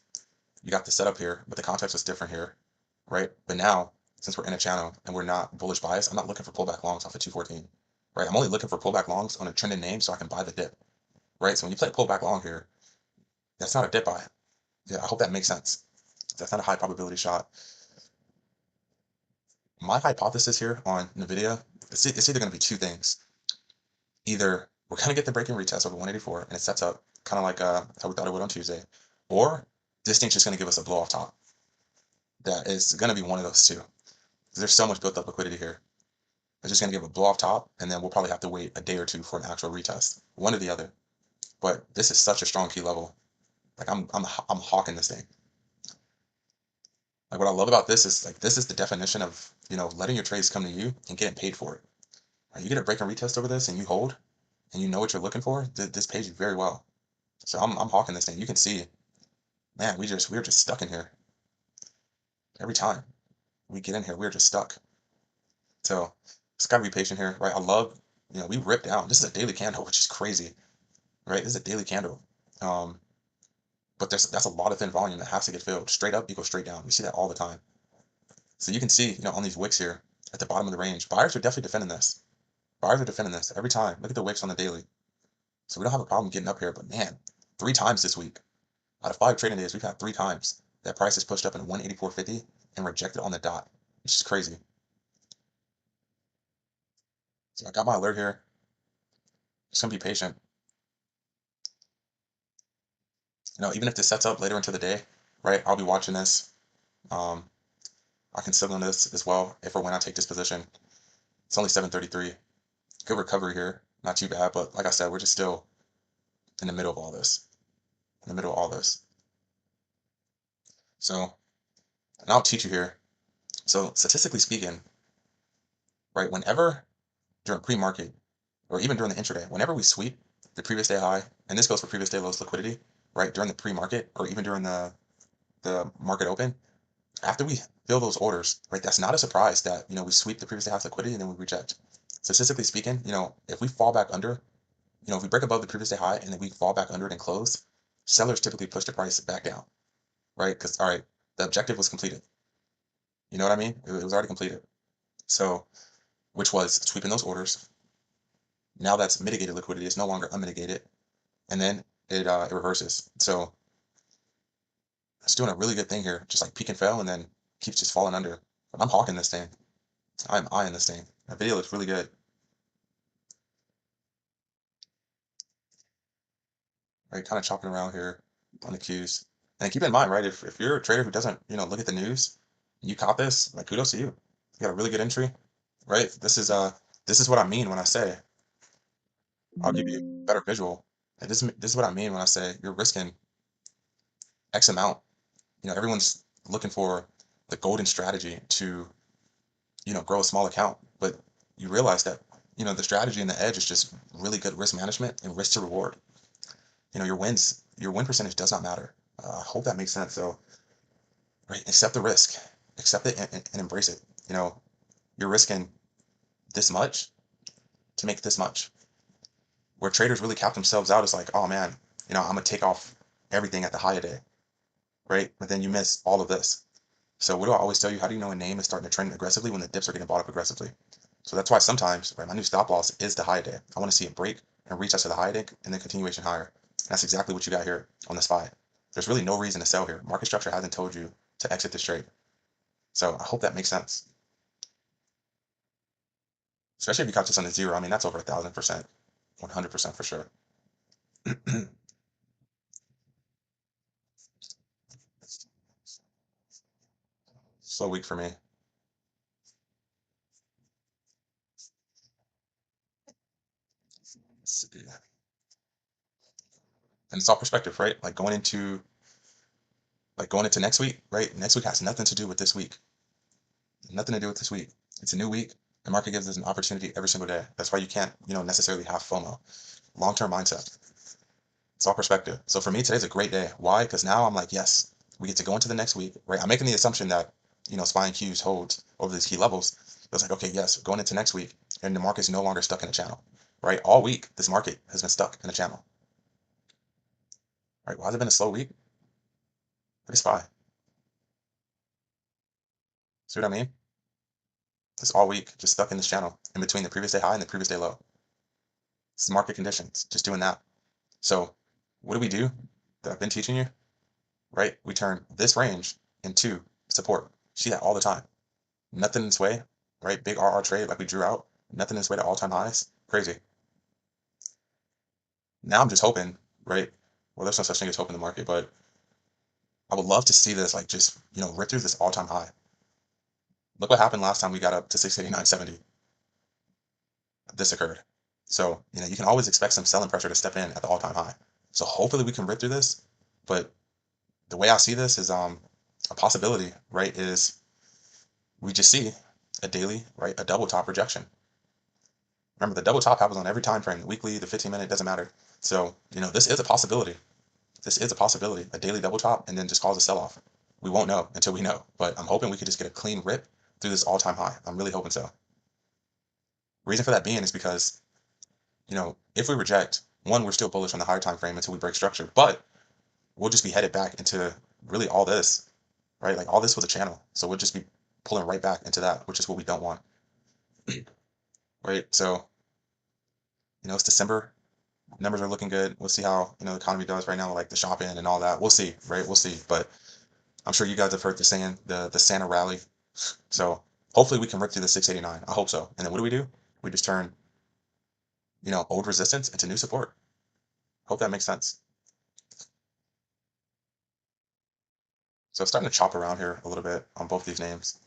You got the setup here, but the context was different here, right? But now, since we're in a channel and we're not bullish bias, I'm not looking for pullback longs off of 214, right? I'm only looking for pullback longs on a trending name so I can buy the dip, right? So when you play pullback long here, that's not a dip buy. Yeah, I hope that makes sense. That's not a high probability shot. My hypothesis here on NVIDIA, it's either going to be two things. Either we're going to get the break and retest over 184 and it sets up kind of like how we thought it would on Tuesday, or this thing's just going to give us a blow off top. That is going to be one of those two. There's so much built up liquidity here. It's just going to give a blow off top, and then we'll probably have to wait a day or two for an actual retest, one or the other. But this is such a strong key level. Like I'm hawking this thing. Like what I love about this is like this is the definition of letting your trades come to you and getting paid for it. Right? You get a break and retest over this and you hold and you know what you're looking for, this pays you very well. So I'm hawking this thing. You can see, man, we're just stuck in here. Every time we get in here, we're just stuck. So just gotta be patient here, right? I love, we ripped down. This is a daily candle, which is crazy, right? This is a daily candle. Um, but that's a lot of thin volume that has to get filled. Straight up equals straight down. We see that all the time. So you can see, on these wicks here at the bottom of the range, buyers are definitely defending this. Buyers are defending this every time. Look at the wicks on the daily. So we don't have a problem getting up here, but man, 3 times this week. Out of 5 trading days, we've had 3 times that price is pushed up in 184.50 and rejected on the dot, which is crazy. So I got my alert here. Just gonna be patient. Even if this sets up later into the day, right? I'll be watching this. Um, I can signal this as well if or when I take this position. It's only 7:33. Good recovery here. Not too bad, but like I said, we're just still in the middle of all this. In the middle of all this. So, and I'll teach you here. So statistically speaking, right, whenever during pre-market or even during the intraday, whenever we sweep the previous day high, and this goes for previous day lowest liquidity, right, during the pre-market or even during the market open, after we fill those orders, right, that's not a surprise that, we sweep the previous day high's liquidity and then we reject. Statistically speaking, if we fall back under, if we break above the previous day high and then we fall back under it and close, sellers typically push the price back down, right? Because, all right, the objective was completed. You know what I mean? It was already completed. So, which was sweeping those orders. Now that's mitigated liquidity. It's no longer unmitigated. And then it reverses. So it's doing a really good thing here. Just like peak and fail and then keeps just falling under. But I'm hawking this thing. I'm eyeing this thing. That video looks really good. Right, kind of chopping around here on the cues. And keep in mind, right, if you're a trader who doesn't, look at the news, you caught this, like kudos to you. You got a really good entry, right? This is what I mean when I say I'll give you a better visual. And this is what I mean when I say you're risking X amount. Everyone's looking for the golden strategy to, grow a small account, but you realize that, the strategy and the edge is just really good risk management and risk to reward. Your win percentage does not matter. I hope that makes sense. So, right, accept the risk, accept it and embrace it. You're risking this much to make this much. Where traders really cap themselves out is like, oh man, I'm gonna take off everything at the high day, right? But then you miss all of this. So what do I always tell you? How do you know a name is starting to trend aggressively when the dips are getting bought up aggressively? So that's why sometimes, right, my new stop loss is the high day. I want to see it break and reach us to the high day and then continuation higher. And that's exactly what you got here on the SPY. There's really no reason to sell here. Market structure hasn't told you to exit this trade. So I hope that makes sense. Especially if you caught this on a zero. I mean, that's over 1,000%, 100% for sure. Slow week for me. Let's see. And it's all perspective, right? Like going into next week, right? Next week has nothing to do with this week. Nothing to do with this week. It's a new week. The market gives us an opportunity every single day. That's why you can't, necessarily have FOMO. Long-term mindset. It's all perspective. So for me, today's a great day. Why? Because now I'm like, yes, we get to go into the next week, right? I'm making the assumption that, SPY and Qs holds over these key levels. It's like, okay, yes, going into next week, and the market's no longer stuck in a channel, right? All week, this market has been stuck in a channel, right? Why has it been a slow week? Look at SPY. See what I mean? This all week, just stuck in this channel in between the previous day high and the previous day low. It's market conditions, just doing that. So what do we do that I've been teaching you, right? We turn this range into support. See that all the time. Nothing in its way, right? Big RR trade like we drew out. Nothing in its way to all-time highs. Crazy. Now I'm just hoping, right? Well, there's no such thing as hope in the market, but I would love to see this like just, rip through this all-time high. Look what happened last time we got up to 689.70. This occurred. So, you can always expect some selling pressure to step in at the all-time high. So hopefully we can rip through this. But the way I see this is a possibility, right? Is we just see a daily, right, a double top rejection. Remember, the double top happens on every time frame, the weekly, the 15-minute, doesn't matter. So, this is a possibility. This is a possibility, a daily double top, and then just cause a sell-off. We won't know until we know, but I'm hoping we could just get a clean rip through this all-time high. I'm really hoping so. Reason for that being is because, if we reject, one, we're still bullish on the higher time frame until we break structure, but we'll just be headed back into really all this, right? Like all this was a channel. So we'll just be pulling right back into that, which is what we don't want, right? So, it's December. Numbers are looking good. We'll see how, the economy does right now, like the shopping and all that. We'll see, right? We'll see. But I'm sure you guys have heard the saying, the Santa rally. So hopefully we can rip through the 689. I hope so. And then what do? We just turn, old resistance into new support. Hope that makes sense. So starting to chop around here a little bit on both these names.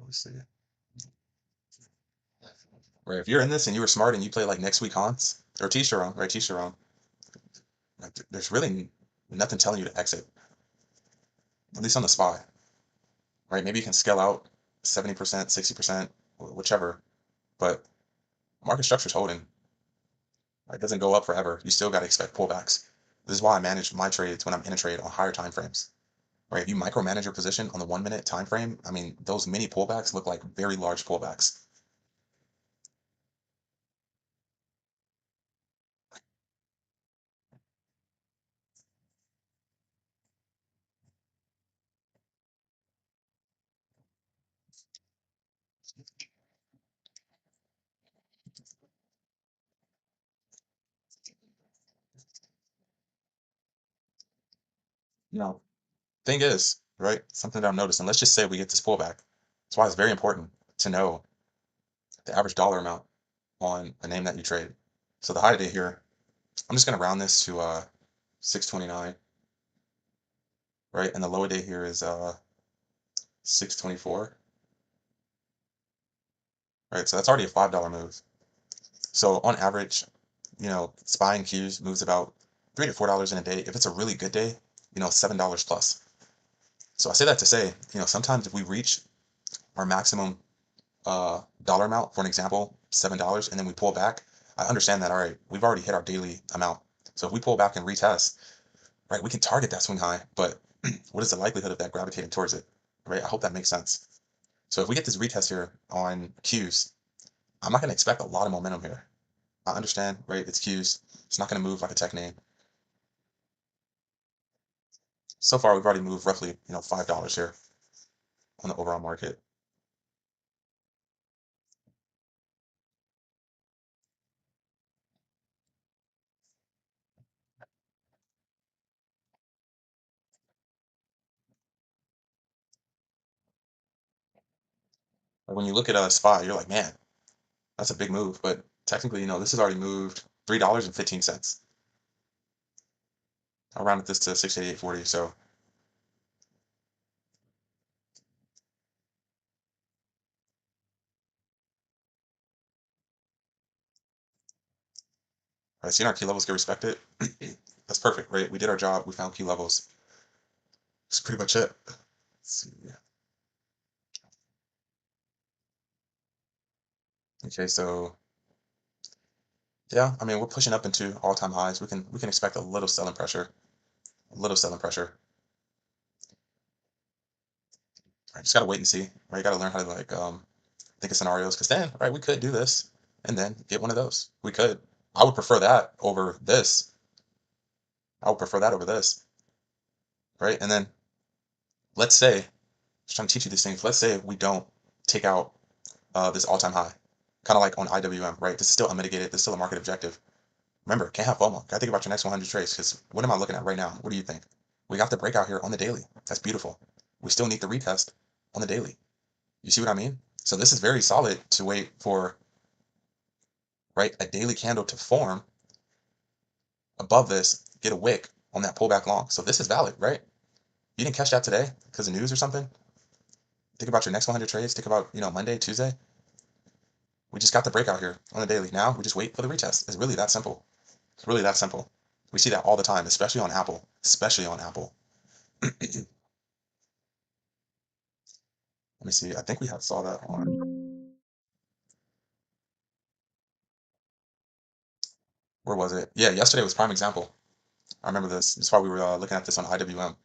Let's see. Right, if you're in this and you were smart and you play like next week Hans or T-Sharon, right? T-Sharon, like there's really nothing telling you to exit, at least on the spy, right? Maybe you can scale out 70%, 60%, whichever, but market structure's holding. It doesn't go up forever. You still got to expect pullbacks. This is why I manage my trades when I'm in a trade on higher time frames. Right? If you micromanage your position on the 1 minute time frame, I mean, those mini pullbacks look like very large pullbacks. No. Thing is, right? Something that I'm noticing. Let's just say we get this pullback. That's why it's very important to know the average dollar amount on a name that you trade. So the high today here, I'm just going to round this to 629, right? And the low day here is 624, right? So that's already a $5 move. So on average, SPY and Qs moves about $3 to $4 in a day. If it's a really good day, $7 plus. So I say that to say, sometimes if we reach our maximum dollar amount, for an example, $7, and then we pull back, I understand that, all right, we've already hit our daily amount. So if we pull back and retest, right, we can target that swing high, but what is the likelihood of that gravitating towards it, right? I hope that makes sense. So if we get this retest here on Qs, I'm not going to expect a lot of momentum here. I understand, right? It's Qs. It's not going to move like a tech name. So far, we've already moved roughly, $5 here on the overall market. Like when you look at a SPY, you're like, man, that's a big move. But technically, this has already moved $3.15. I'll round this to 688.40. So right, seeing our key levels get respected, that's perfect, right? We did our job. We found key levels. That's pretty much it. Let's see. Okay, so yeah, I mean we're pushing up into all-time highs. We can expect a little selling pressure, a little selling pressure. Right, just gotta wait and see. Right, you gotta learn how to like think of scenarios because then, right, we could do this and then get one of those. We could. I would prefer that over this. I would prefer that over this, right? And then let's say, just trying to teach you these things. Let's say we don't take out this all-time high, kind of like on IWM, right? This is still unmitigated. This is still a market objective. Remember, can't have FOMO. Gotta think about your next 100 trades because what am I looking at right now? What do you think? We got the breakout here on the daily. That's beautiful. We still need the retest on the daily. You see what I mean? So this is very solid to wait for, right, a daily candle to form above this, get a wick on that pullback long. So this is valid, right? You didn't catch that today because of news or something. Think about your next 100 trades. Think about, Monday, Tuesday. We just got the breakout here on the daily. Now we just wait for the retest. It's really that simple. It's really that simple. We see that all the time, especially on Apple. Especially on Apple. Let me see. I think we have saw that on. Where was it? Yeah, yesterday was prime example. I remember this. That's why we were looking at this on IWM,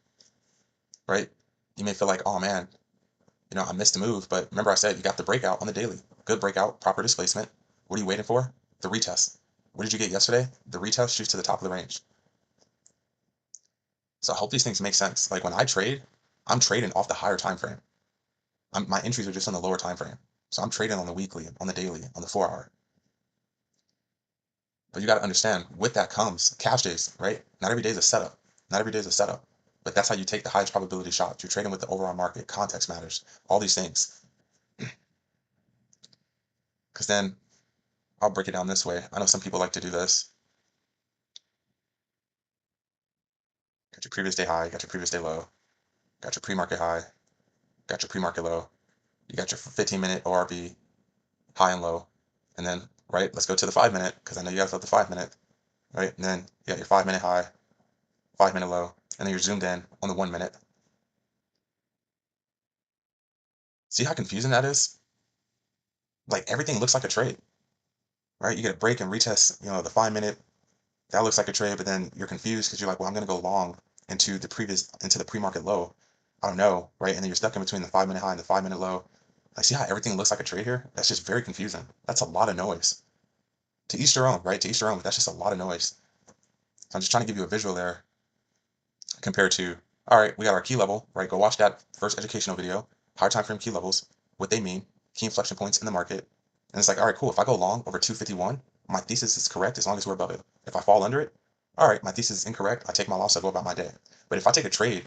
right? You may feel like, oh man, I missed a move, but remember I said you got the breakout on the daily. Good breakout, proper displacement. What are you waiting for? The retest. What did you get yesterday? The retest shoots to the top of the range. So I hope these things make sense. Like when I trade, I'm trading off the higher time frame. My entries are just on the lower time frame. So I'm trading on the weekly, on the daily, on the 4 hour. But you got to understand, with that comes cash days, right? Not every day is a setup. Not every day is a setup. But that's how you take the highest probability shots. You're trading with the overall market. Context matters. All these things. Because then I'll break it down this way. I know some people like to do this. Got your previous day high, got your previous day low, got your pre-market high, got your pre-market low. You got your 15-minute ORB high and low. And then, right, let's go to the 5 minute, because I know you guys love the 5 minute, right? And then you got your 5 minute high, 5 minute low, and then you're zoomed in on the 1 minute. See how confusing that is? Like everything looks like a trade, right? You get a break and retest, the 5 minute, that looks like a trade, but then you're confused because you're like, well, I'm going to go long into the pre-market low. I don't know, right? And then you're stuck in between the 5 minute high and the 5 minute low. Like, see how everything looks like a trade here? That's just very confusing. That's a lot of noise. To each their own, right? To each their own, but that's just a lot of noise. So I'm just trying to give you a visual there compared to, all right, we got our key level, right? Go watch that first educational video, higher time frame key levels, what they mean, key inflection points in the market. And it's like, all right, cool. If I go long over 251, my thesis is correct as long as we're above it. If I fall under it, all right, my thesis is incorrect. I take my loss, I go about my day. But if I take a trade,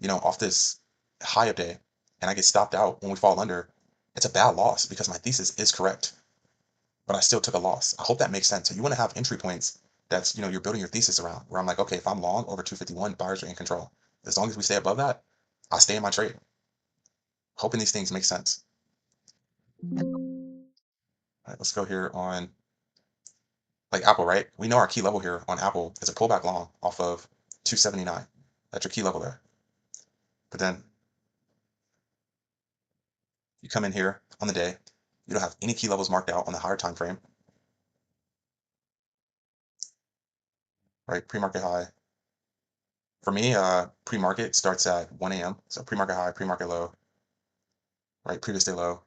off this high of day and I get stopped out when we fall under, it's a bad loss because my thesis is correct, but I still took a loss. I hope that makes sense. So you want to have entry points that's, you're building your thesis around, where I'm like, okay, if I'm long over 251, buyers are in control. As long as we stay above that, I stay in my trade. Hoping these things make sense. All right, let's go here on like Apple, right? We know our key level here on Apple is a pullback long off of 279. That's your key level there. But then you come in here on the day, you don't have any key levels marked out on the higher time frame, right? Pre-market high. For me, pre-market starts at 1 a.m. So pre-market high, pre-market low, right? Previous day low.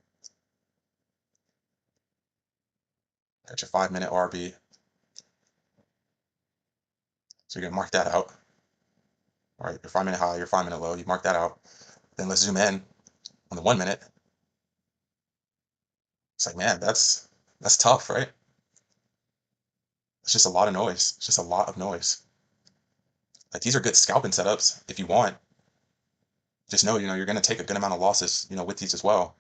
Got your 5 minute ORB. So you're gonna mark that out. All right, your 5 minute high, your 5 minute low, you mark that out. Then let's zoom in on the 1 minute. It's like, man, that's tough, right? It's just a lot of noise. It's just a lot of noise. Like these are good scalping setups if you want. Just know, you're gonna take a good amount of losses, with these as well.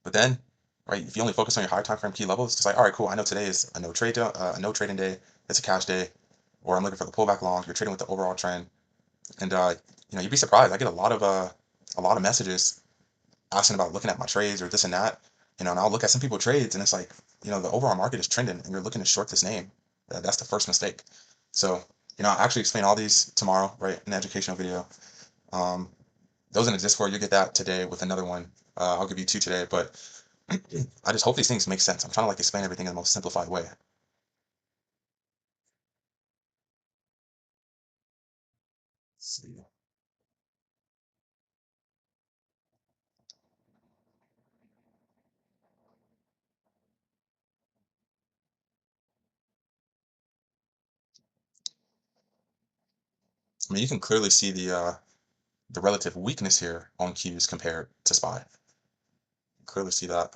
But then, right, if you only focus on your higher time frame key levels, it's just like, all right, cool. I know today is a no trading day. It's a cash day, or I'm looking for the pullback long. You're trading with the overall trend, and you'd be surprised. I get a lot of messages asking about looking at my trades or this and that, and I'll look at some people trades and it's like, the overall market is trending and you're looking to short this name. That's the first mistake. So, I'll actually explain all these tomorrow, right, in the educational video. Um, those in the Discord, you'll get that today with another one. I'll give you two today, but I just hope these things make sense. I'm trying to like explain everything in the most simplified way. Let's see. I mean, you can clearly see the relative weakness here on Qs compared to SPY. Clearly see that.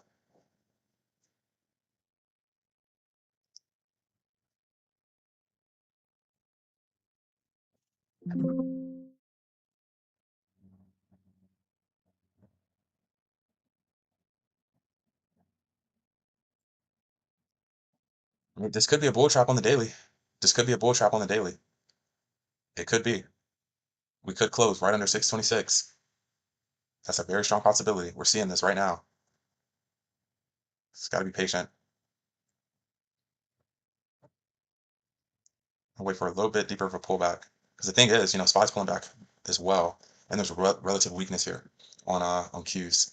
I mean, this could be a bull trap on the daily. This could be a bull trap on the daily. It could be. We could close right under 626. That's a very strong possibility. We're seeing this right now. Just got to be patient. I'll wait for a little bit deeper of a pullback. Because the thing is, SPY's pulling back as well, and there's relative weakness here on Qs.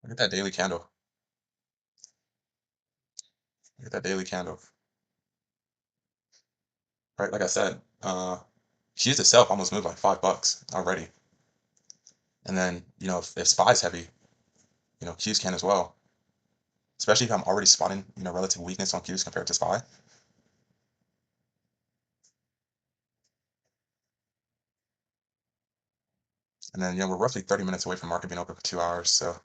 Look at that daily candle. Look at that daily candle. Right, like I said, Qs itself almost moved like $5 already. And then, if SPY's heavy, Qs can as well. Especially if I'm already spotting, relative weakness on Qs compared to SPY. And then, we're roughly 30 minutes away from market being open for 2 hours. So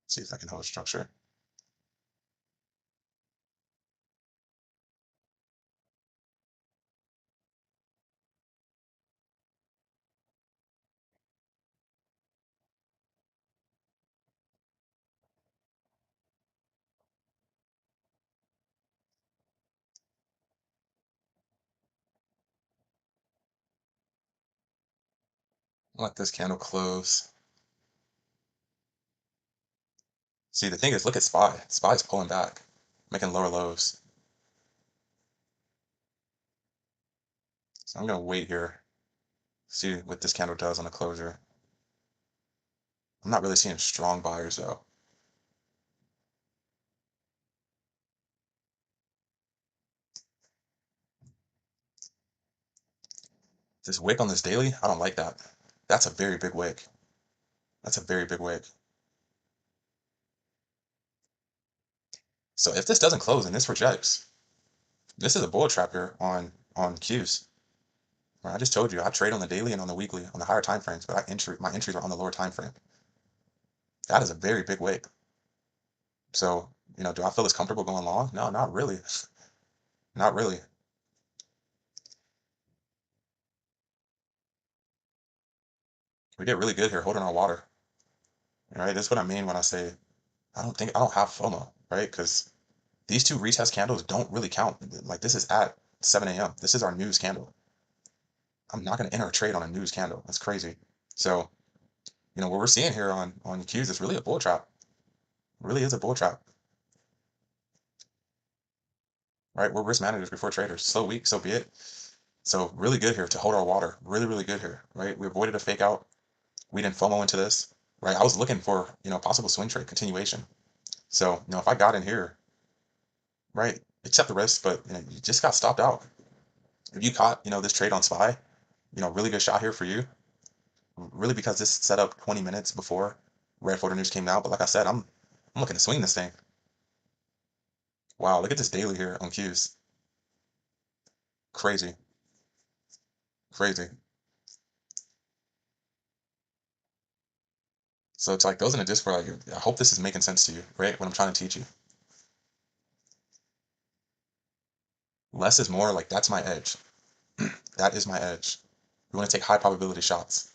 see if I can hold structure. Let this candle close. See, the thing is, look at SPY. SPY is pulling back, making lower lows. So I'm going to wait here, see what this candle does on the closure. I'm not really seeing strong buyers, though. This wick on this daily, I don't like that. That's a very big wick. That's a very big wick. So if this doesn't close and this rejects, this is a bull trap here on Qs. Right, I just told you I trade on the daily and on the weekly on the higher time frames, but my entries are on the lower time frame. That is a very big wick. So, do I feel as comfortable going long? No, not really. Not really. We did really good here holding our water. Right? That's what I mean when I say I don't have FOMO, right? Because these two retest candles don't really count. Like this is at 7 a.m. This is our news candle. I'm not going to enter a trade on a news candle. That's crazy. So, what we're seeing here on Qs is really a bull trap. It really is a bull trap. Right? We're risk managers before traders. So weak, so be it. So really good here to hold our water. Really, really good here. Right? We avoided a fake out. We didn't FOMO into this. Right? I was looking for, possible swing trade continuation. So, if I got in here, right, accept the risk, but you just got stopped out. If you caught, this trade on SPY, really good shot here for you. Really because this set up 20 minutes before red folder news came out. But like I said, I'm looking to swing this thing. Wow, look at this daily here on Qs. Crazy. Crazy. So it's like those in the Discord, like, I hope this is making sense to you, right? What I'm trying to teach you. Less is more, like that's my edge. That is my edge. We want to take high probability shots.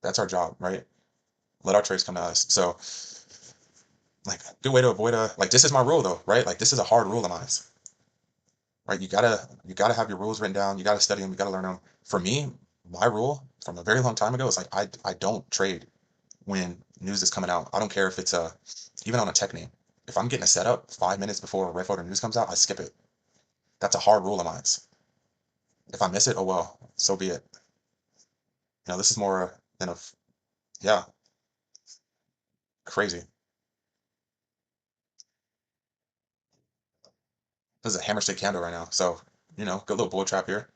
That's our job, right? Let our trades come to us. So, like, good way to avoid like this is my rule though, right? Like this is a hard rule of mine, right? You gotta have your rules written down. You gotta study them. You gotta learn them. For me, my rule from a very long time ago is like I don't trade when news is coming out. I don't care if it's even on a tech name. If I'm getting a setup 5 minutes before red folder news comes out, I skip it. That's a hard rule of mine. If I miss it, oh well, so be it. This is more than a yeah, crazy. This is a hammer stick candle right now. So, good little bull trap here.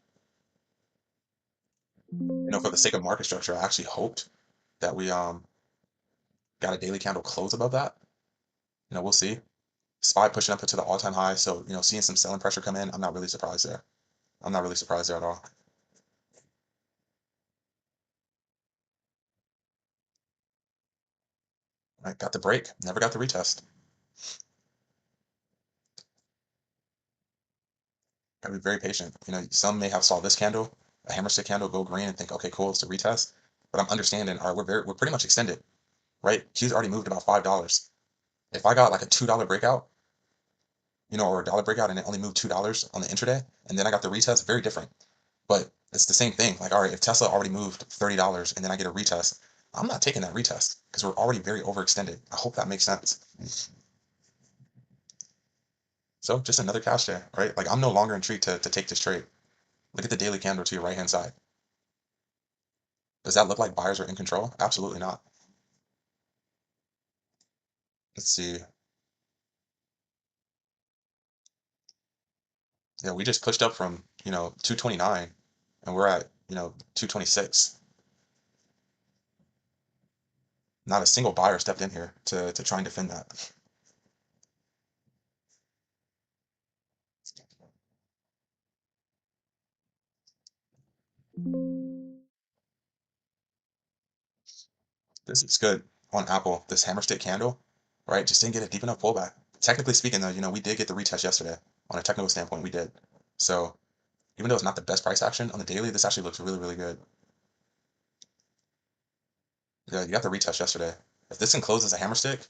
For the sake of market structure, I actually hoped that we got a daily candle close above that. We'll see. SPY pushing up to the all-time high, so seeing some selling pressure come in, I'm not really surprised there. I'm not really surprised there at all. I got the break, never got the retest. Gotta be very patient. Some may have saw this candle, a hammer stick candle, go green and think, okay, cool, it's a retest. But I'm understanding, all right, we're pretty much extended, right? Q's already moved about $5. If I got like a $2 breakout, or a dollar breakout and it only moved $2 on the intraday, and then I got the retest, very different. But it's the same thing. Like, all right, if Tesla already moved $30 and then I get a retest, I'm not taking that retest because we're already very overextended. I hope that makes sense. So just another cash day, right? Like I'm no longer intrigued to take this trade. Look at the daily candle to your right hand side. Does that look like buyers are in control? Absolutely not. Let's see. Yeah, we just pushed up from 229 and we're at 226. Not a single buyer stepped in here to try and defend that. This is good on Apple. This hammer stick candle, right? Just didn't get a deep enough pullback. Technically speaking, though, we did get the retest yesterday. On a technical standpoint, we did. So even though it's not the best price action on the daily, this actually looks really, really good. Yeah, you got the retest yesterday. If this can close as a hammer stick,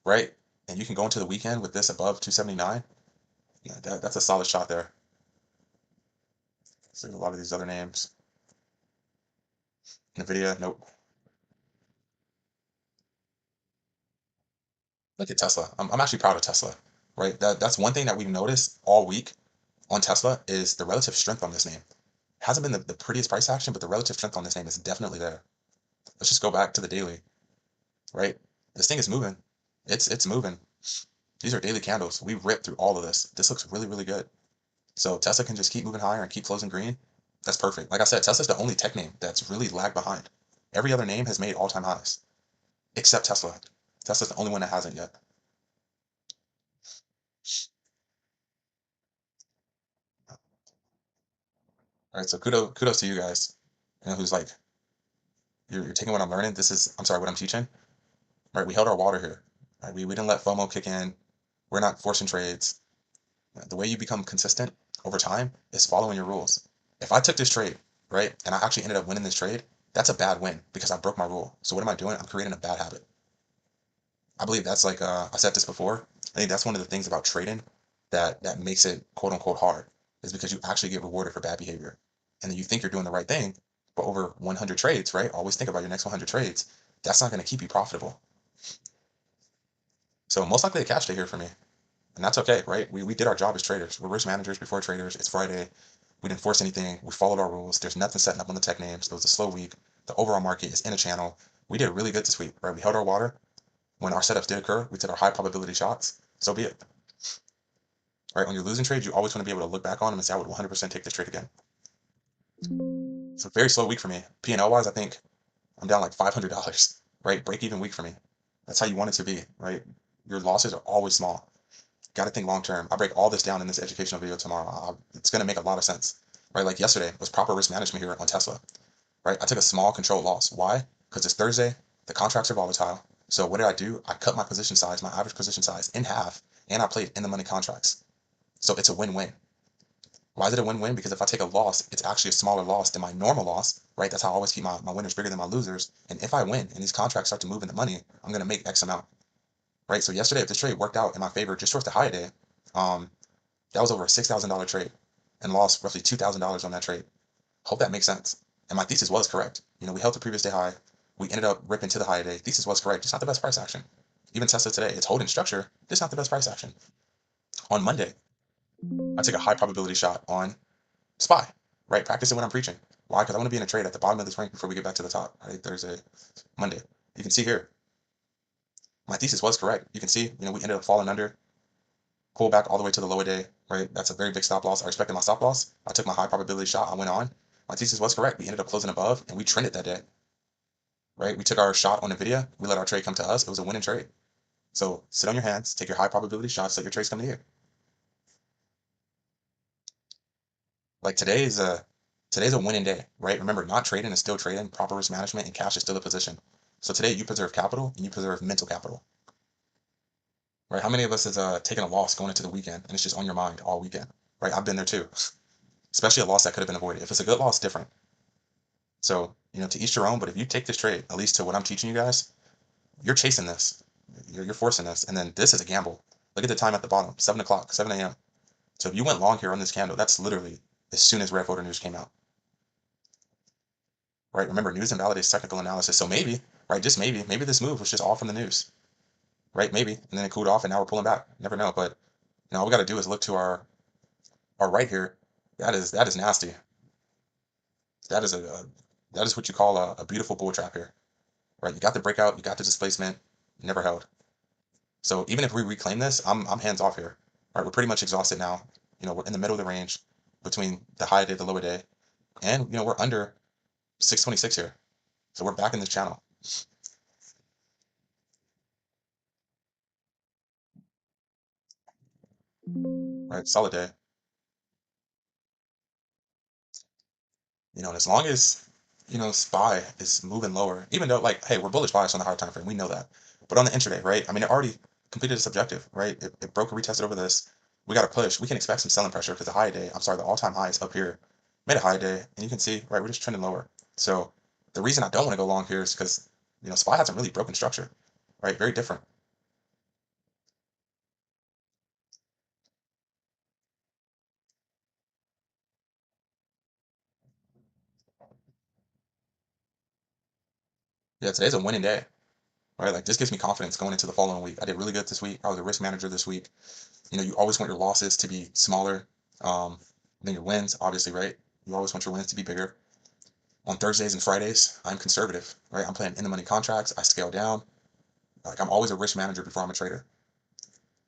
right, and you can go into the weekend with this above 279, yeah, that's a solid shot there. So a lot of these other names. NVIDIA, nope. Look at Tesla. I'm actually proud of Tesla, right? That's one thing that we've noticed all week on Tesla is the relative strength on this name. Hasn't been the prettiest price action, but the relative strength on this name is definitely there. Let's just go back to the daily, right? This thing is moving. It's moving. These are daily candles. We ripped through all of this. This looks really, really good. So Tesla can just keep moving higher and keep closing green. That's perfect. Like I said, Tesla's the only tech name that's really lagged behind. Every other name has made all-time highs, except Tesla. Tesla's the only one that hasn't yet. All right, so kudos to you guys. Who's like, you're taking what I'm learning. I'm sorry, what I'm teaching. Right, we held our water here. Right, we didn't let FOMO kick in. We're not forcing trades. The way you become consistent over time is following your rules. If I took this trade, right, and I actually ended up winning this trade, that's a bad win because I broke my rule. So what am I doing? I'm creating a bad habit. I believe that's like I said this before. I think that's one of the things about trading that makes it quote unquote hard is because you actually get rewarded for bad behavior, and then you think you're doing the right thing, but over 100 trades, right? Always think about your next 100 trades. That's not going to keep you profitable. So most likely a cash day here for me, and that's okay, right? We did our job as traders. We're risk managers before traders. It's Friday. We didn't force anything. We followed our rules. There's nothing setting up on the tech names. It was a slow week. The overall market is in a channel. We did really good this week, right? We held our water. When our setups did occur, we took our high probability shots. So be it. Right? When you're losing trades, you always want to be able to look back on them and say, I would 100% take this trade again. It's a very slow week for me. P&L wise, I think I'm down like $500, right? Break even week for me. That's how you want it to be, right? Your losses are always small. Got to think long term. I break all this down in this educational video tomorrow. It's going to make a lot of sense, right? Like yesterday was proper risk management here on Tesla, right? I took a small controlled loss. Why? Because it's Thursday. The contracts are volatile. So what did I do? I cut my position size, my average position size in half, and I played in the money contracts. So it's a win-win. Why is it a win-win? Because if I take a loss, it's actually a smaller loss than my normal loss, right? That's how I always keep my winners bigger than my losers. And if I win and these contracts start to move in the money, I'm going to make X amount, right? So yesterday, if this trade worked out in my favor just towards the high day, that was over a $6,000 trade and lost roughly $2,000 on that trade. Hope that makes sense. And my thesis was correct. We held the previous day high. We ended up ripping to the high day. Thesis was correct. Just not the best price action. Even Tesla today, it's holding structure. Just not the best price action. On Monday, I took a high probability shot on SPY, right? Practicing what I'm preaching. Why? Because I want to be in a trade at the bottom of this rank before we get back to the top, right? Thursday, Monday. You can see here, my thesis was correct. You can see, we ended up falling under, pull back all the way to the lower day, right? That's a very big stop loss. I respected my stop loss. I took my high probability shot. I went on. My thesis was correct. We ended up closing above and we trended that day, right? We took our shot on NVIDIA. We let our trade come to us. It was a winning trade. So sit on your hands, take your high probability shots, let your trades come to you. Like today's a winning day, right? Remember, not trading is still trading, proper risk management, and cash is still a position. So today you preserve capital and you preserve mental capital, right? How many of us has taken a loss going into the weekend and it's just on your mind all weekend, right? I've been there too, especially a loss that could have been avoided. If it's a good loss, different. So, to each your own, but if you take this trade, at least to what I'm teaching you guys, you're chasing this, you're forcing this, and then this is a gamble. Look at the time at the bottom, 7 o'clock, 7 a.m. So if you went long here on this candle, that's literally as soon as Red Voter news came out, right? Remember, news invalidates technical analysis. So maybe, right, just maybe this move was just all from the news, right? Maybe, and then it cooled off, and now we're pulling back. Never know, but all we got to do is look to our right here. That is nasty. That is that is what you call a beautiful bull trap here, right? You got the breakout, you got the displacement, never held. So even if we reclaim this, I'm hands off here. All right, we're pretty much exhausted now. We're in the middle of the range between the high day, the lower day, and we're under 626 here. So we're back in this channel. Right, solid day. And as long as SPY is moving lower, even though like, hey, we're bullish bias on the higher time frame, we know that. But on the intraday, right? I mean, it already completed its objective, right? It broke and retested over this. We got to push. We can expect some selling pressure because the high day, I'm sorry, the all-time high is up here, made a high day, and you can see, right, we're just trending lower. So the reason I don't want to go long here is because SPY hasn't really broken structure, right? Very different. Yeah, today's a winning day, right? Like this gives me confidence going into the following week. I did really good this week. I was a risk manager this week. You always want your losses to be smaller than your wins, obviously, right? You always want your wins to be bigger. On Thursdays and Fridays, I'm conservative, right? I'm playing in the money contracts. I scale down. Like I'm always a risk manager before I'm a trader.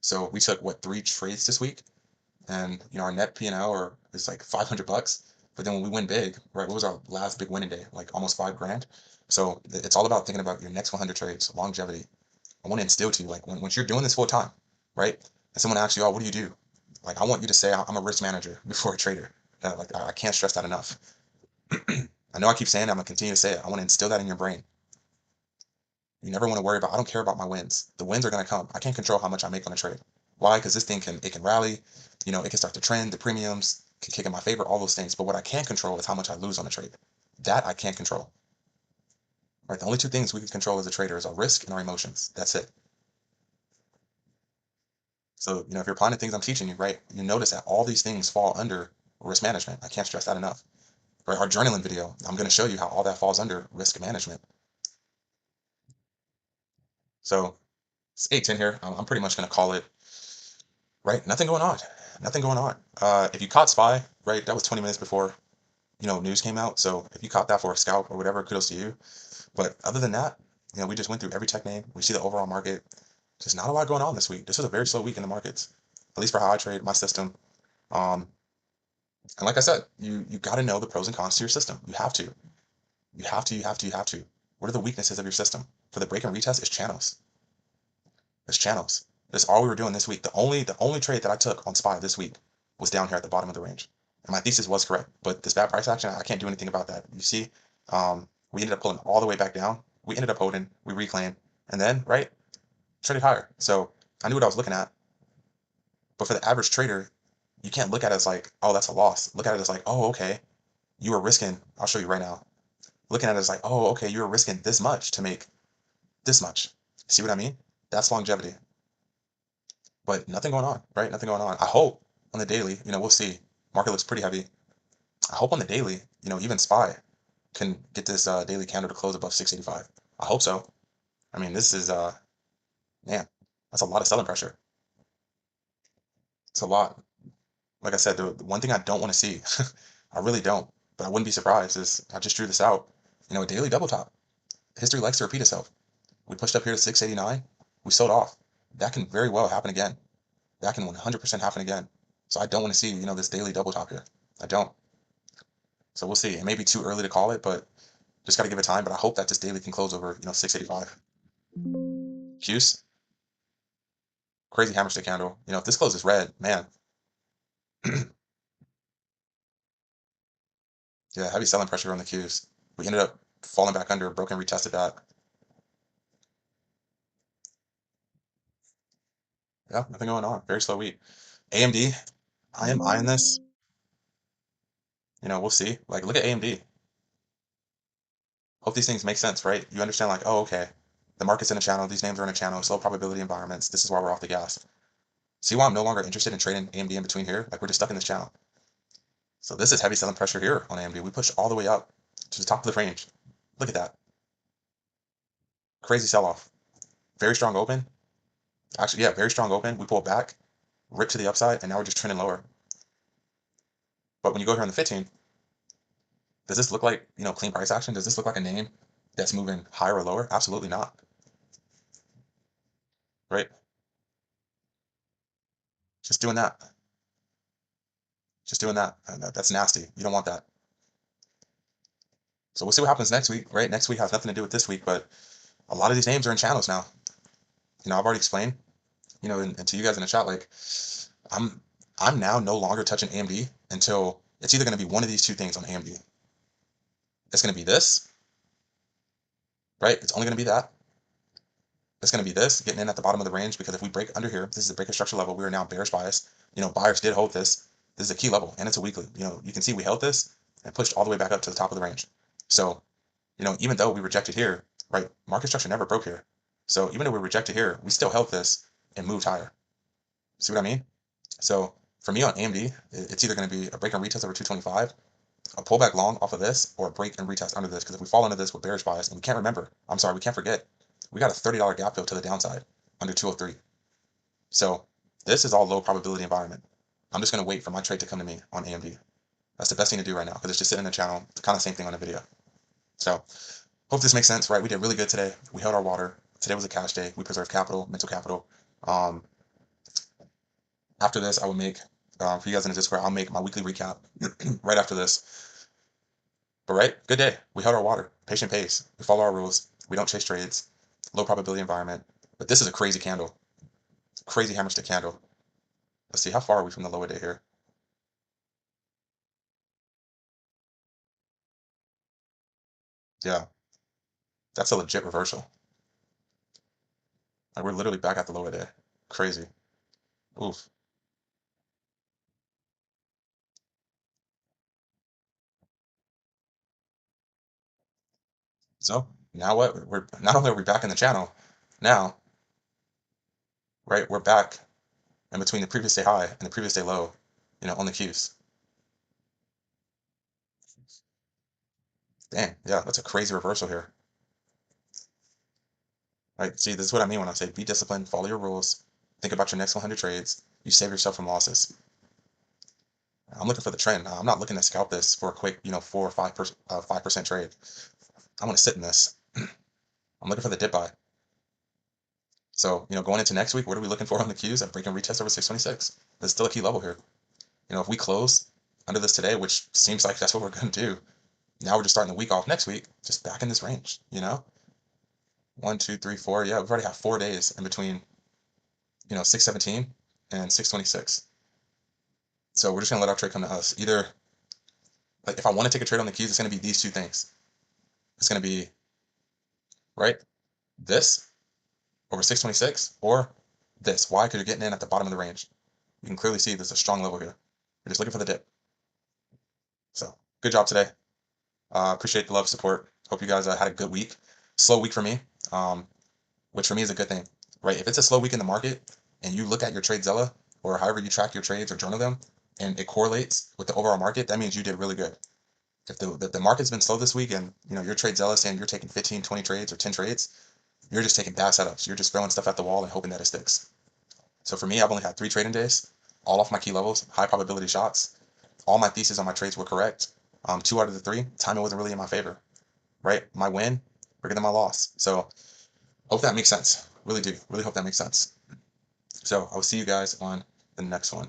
So we took what 3 trades this week, and our net P&L is like $500. But then when we win big, right? What was our last big winning day? Like almost 5 grand. So it's all about thinking about your next 100 trades, longevity. I want to instill to you, like once you're doing this full time, right? And someone asks you, oh, what do you do? Like I want you to say I'm a risk manager before a trader. Like I can't stress that enough. I know I keep saying it, I'm gonna continue to say it. I want to instill that in your brain. You never want to worry about. I don't care about my wins. The wins are gonna come. I can't control how much I make on a trade. Why? Because this thing can rally. It can start to trend. The premiums can kick in my favor. All those things. But what I can control is how much I lose on a trade. That I can't control. Right. The only two things we can control as a trader is our risk and our emotions. That's it. So, if you're applying the things I'm teaching you, right, you notice that all these things fall under risk management. I can't stress that enough. Right, our journaling video, I'm going to show you how all that falls under risk management. So it's 8:10 here. I'm pretty much going to call it, right? Nothing going on. Nothing going on. If you caught SPY, right, that was 20 minutes before, news came out. So if you caught that for a scalp or whatever, kudos to you. But other than that, we just went through every tech name. We see the overall market. Just not a lot going on this week. This was a very slow week in the markets, at least for how I trade my system. Um, And like I said, you got to know the pros and cons to your system. You have to. You have to, you have to, you have to. What are the weaknesses of your system? For the break and retest, it's channels. It's channels. That's all we were doing this week. The only trade that I took on SPY this week was down here at the bottom of the range. And my thesis was correct. But this bad price action, I can't do anything about that. You see, we ended up pulling all the way back down. We ended up holding, we reclaimed, and then, right, traded higher. So I knew what I was looking at. But for the average trader, you can't look at it as like, oh, that's a loss. Look at it as like, oh, okay, you were risking, I'll show you right now. Looking at it as like, oh, okay, you were risking this much to make this much. See what I mean? That's longevity. But nothing going on, right? Nothing going on. I hope on the daily, we'll see. Market looks pretty heavy. I hope on the daily, even SPY can get this daily candle to close above 685. I hope so. I mean, this is man, that's a lot of selling pressure. It's a lot. Like I said, the one thing I don't want to see, I really don't, but I wouldn't be surprised is I just drew this out. A daily double top. History likes to repeat itself. We pushed up here to 689. We sold off. That can very well happen again. That can 100% happen again. So I don't want to see, this daily double top here. I don't. So we'll see. It may be too early to call it, but just got to give it time. But I hope that this daily can close over, 685. Q's. Crazy hammer stick candle. If this closes red, man, yeah, heavy selling pressure on the Qs. We ended up falling back under, broken, retested that. Yeah, nothing going on. Very slow week. AMD, I am eyeing this. We'll see. Like, look at AMD. Hope these things make sense, right? You understand, like, oh, okay, the market's in a channel, these names are in a channel, slow probability environments. This is why we're off the gas. See why I'm no longer interested in trading AMD in between here? Like, we're just stuck in this channel. So this is heavy selling pressure here on AMD. We pushed all the way up to the top of the range. Look at that. Crazy sell-off. Very strong open. Actually, yeah, very strong open. We pulled back, ripped to the upside, and now we're just trending lower. But when you go here on the 15, does this look like, clean price action? Does this look like a name that's moving higher or lower? Absolutely not. Right? Just doing that. Just doing that. That's nasty. You don't want that. So we'll see what happens next week, right? Next week has nothing to do with this week, but a lot of these names are in channels now. I've already explained, and to you guys in the chat, like, I'm I'm now no longer touching AMD until it's either going to be one of these two things on AMD. It's going to be this, right? It's only going to be that. It's going to be this, getting in at the bottom of the range, because if we break under here, this is a break of structure level. We are now bearish bias. Buyers did hold this. This is a key level, and it's a weekly. You can see we held this and pushed all the way back up to the top of the range. So, even though we rejected here, right? Market structure never broke here. So even though we rejected here, we still held this and moved higher. See what I mean? So for me on AMD, it's either going to be a break and retest over 225, a pullback long off of this, or a break and retest under this. Because if we fall under this with bearish bias, and we can't forget, we got a $30 gap fill to the downside under 203. So this is all low probability environment. I'm just going to wait for my trade to come to me on AMD. That's the best thing to do right now, because it's just sitting in the channel. It's kind of the same thing on the video. So hope this makes sense, right? We did really good today. We held our water. Today was a cash day. We preserved capital, mental capital. After this, I will make, for you guys in the Discord, I'll make my weekly recap right after this. But right, good day. We held our water. Patient pace. We follow our rules. We don't chase trades. Low probability environment. But this is a crazy candle. Crazy hammer stick candle. Let's see, how far are we from the lower day here? Yeah, that's a legit reversal. Like, we're literally back at the lower day. Crazy. Oof. So now what? We're not only are we back in the channel, now, right? We're back in between the previous day high and the previous day low, on the Qs. Dang, yeah, that's a crazy reversal here. Right? See, this is what I mean when I say be disciplined, follow your rules, think about your next 100 trades. You save yourself from losses. I'm looking for the trend. I'm not looking to scalp this for a quick, 4 or 5% trade. I want to sit in this. I'm looking for the dip buy. So, going into next week, what are we looking for on the Qs? A break and retest over 626. There's still a key level here. If we close under this today, which seems like that's what we're going to do, now we're just starting the week off next week, just back in this range, 1, 2, 3, 4. Yeah, we've already had 4 days in between, 617 and 626. So we're just gonna let our trade come to us. Either, like, if I want to take a trade on the Qs, it's gonna be these two things. It's gonna be, right, this over 626 or this. Why? Because you're getting in at the bottom of the range. You can clearly see there's a strong level here. You're just looking for the dip. So good job today. Appreciate the love, support. Hope you guys had a good week. Slow week for me, which for me is a good thing, right? If it's a slow week in the market and you look at your TradeZella or however you track your trades or journal them, and it correlates with the overall market, that means you did really good. If the market's been slow this week and your TradeZella saying you're taking 15, 20 trades or 10 trades, you're just taking bad setups. You're just throwing stuff at the wall and hoping that it sticks. So for me, I've only had 3 trading days, all off my key levels, high probability shots. All my theses on my trades were correct. 2 out of the 3, timing wasn't really in my favor, right? My win bigger than my loss. So hope that makes sense. Really do. Really hope that makes sense. So I will see you guys on the next one.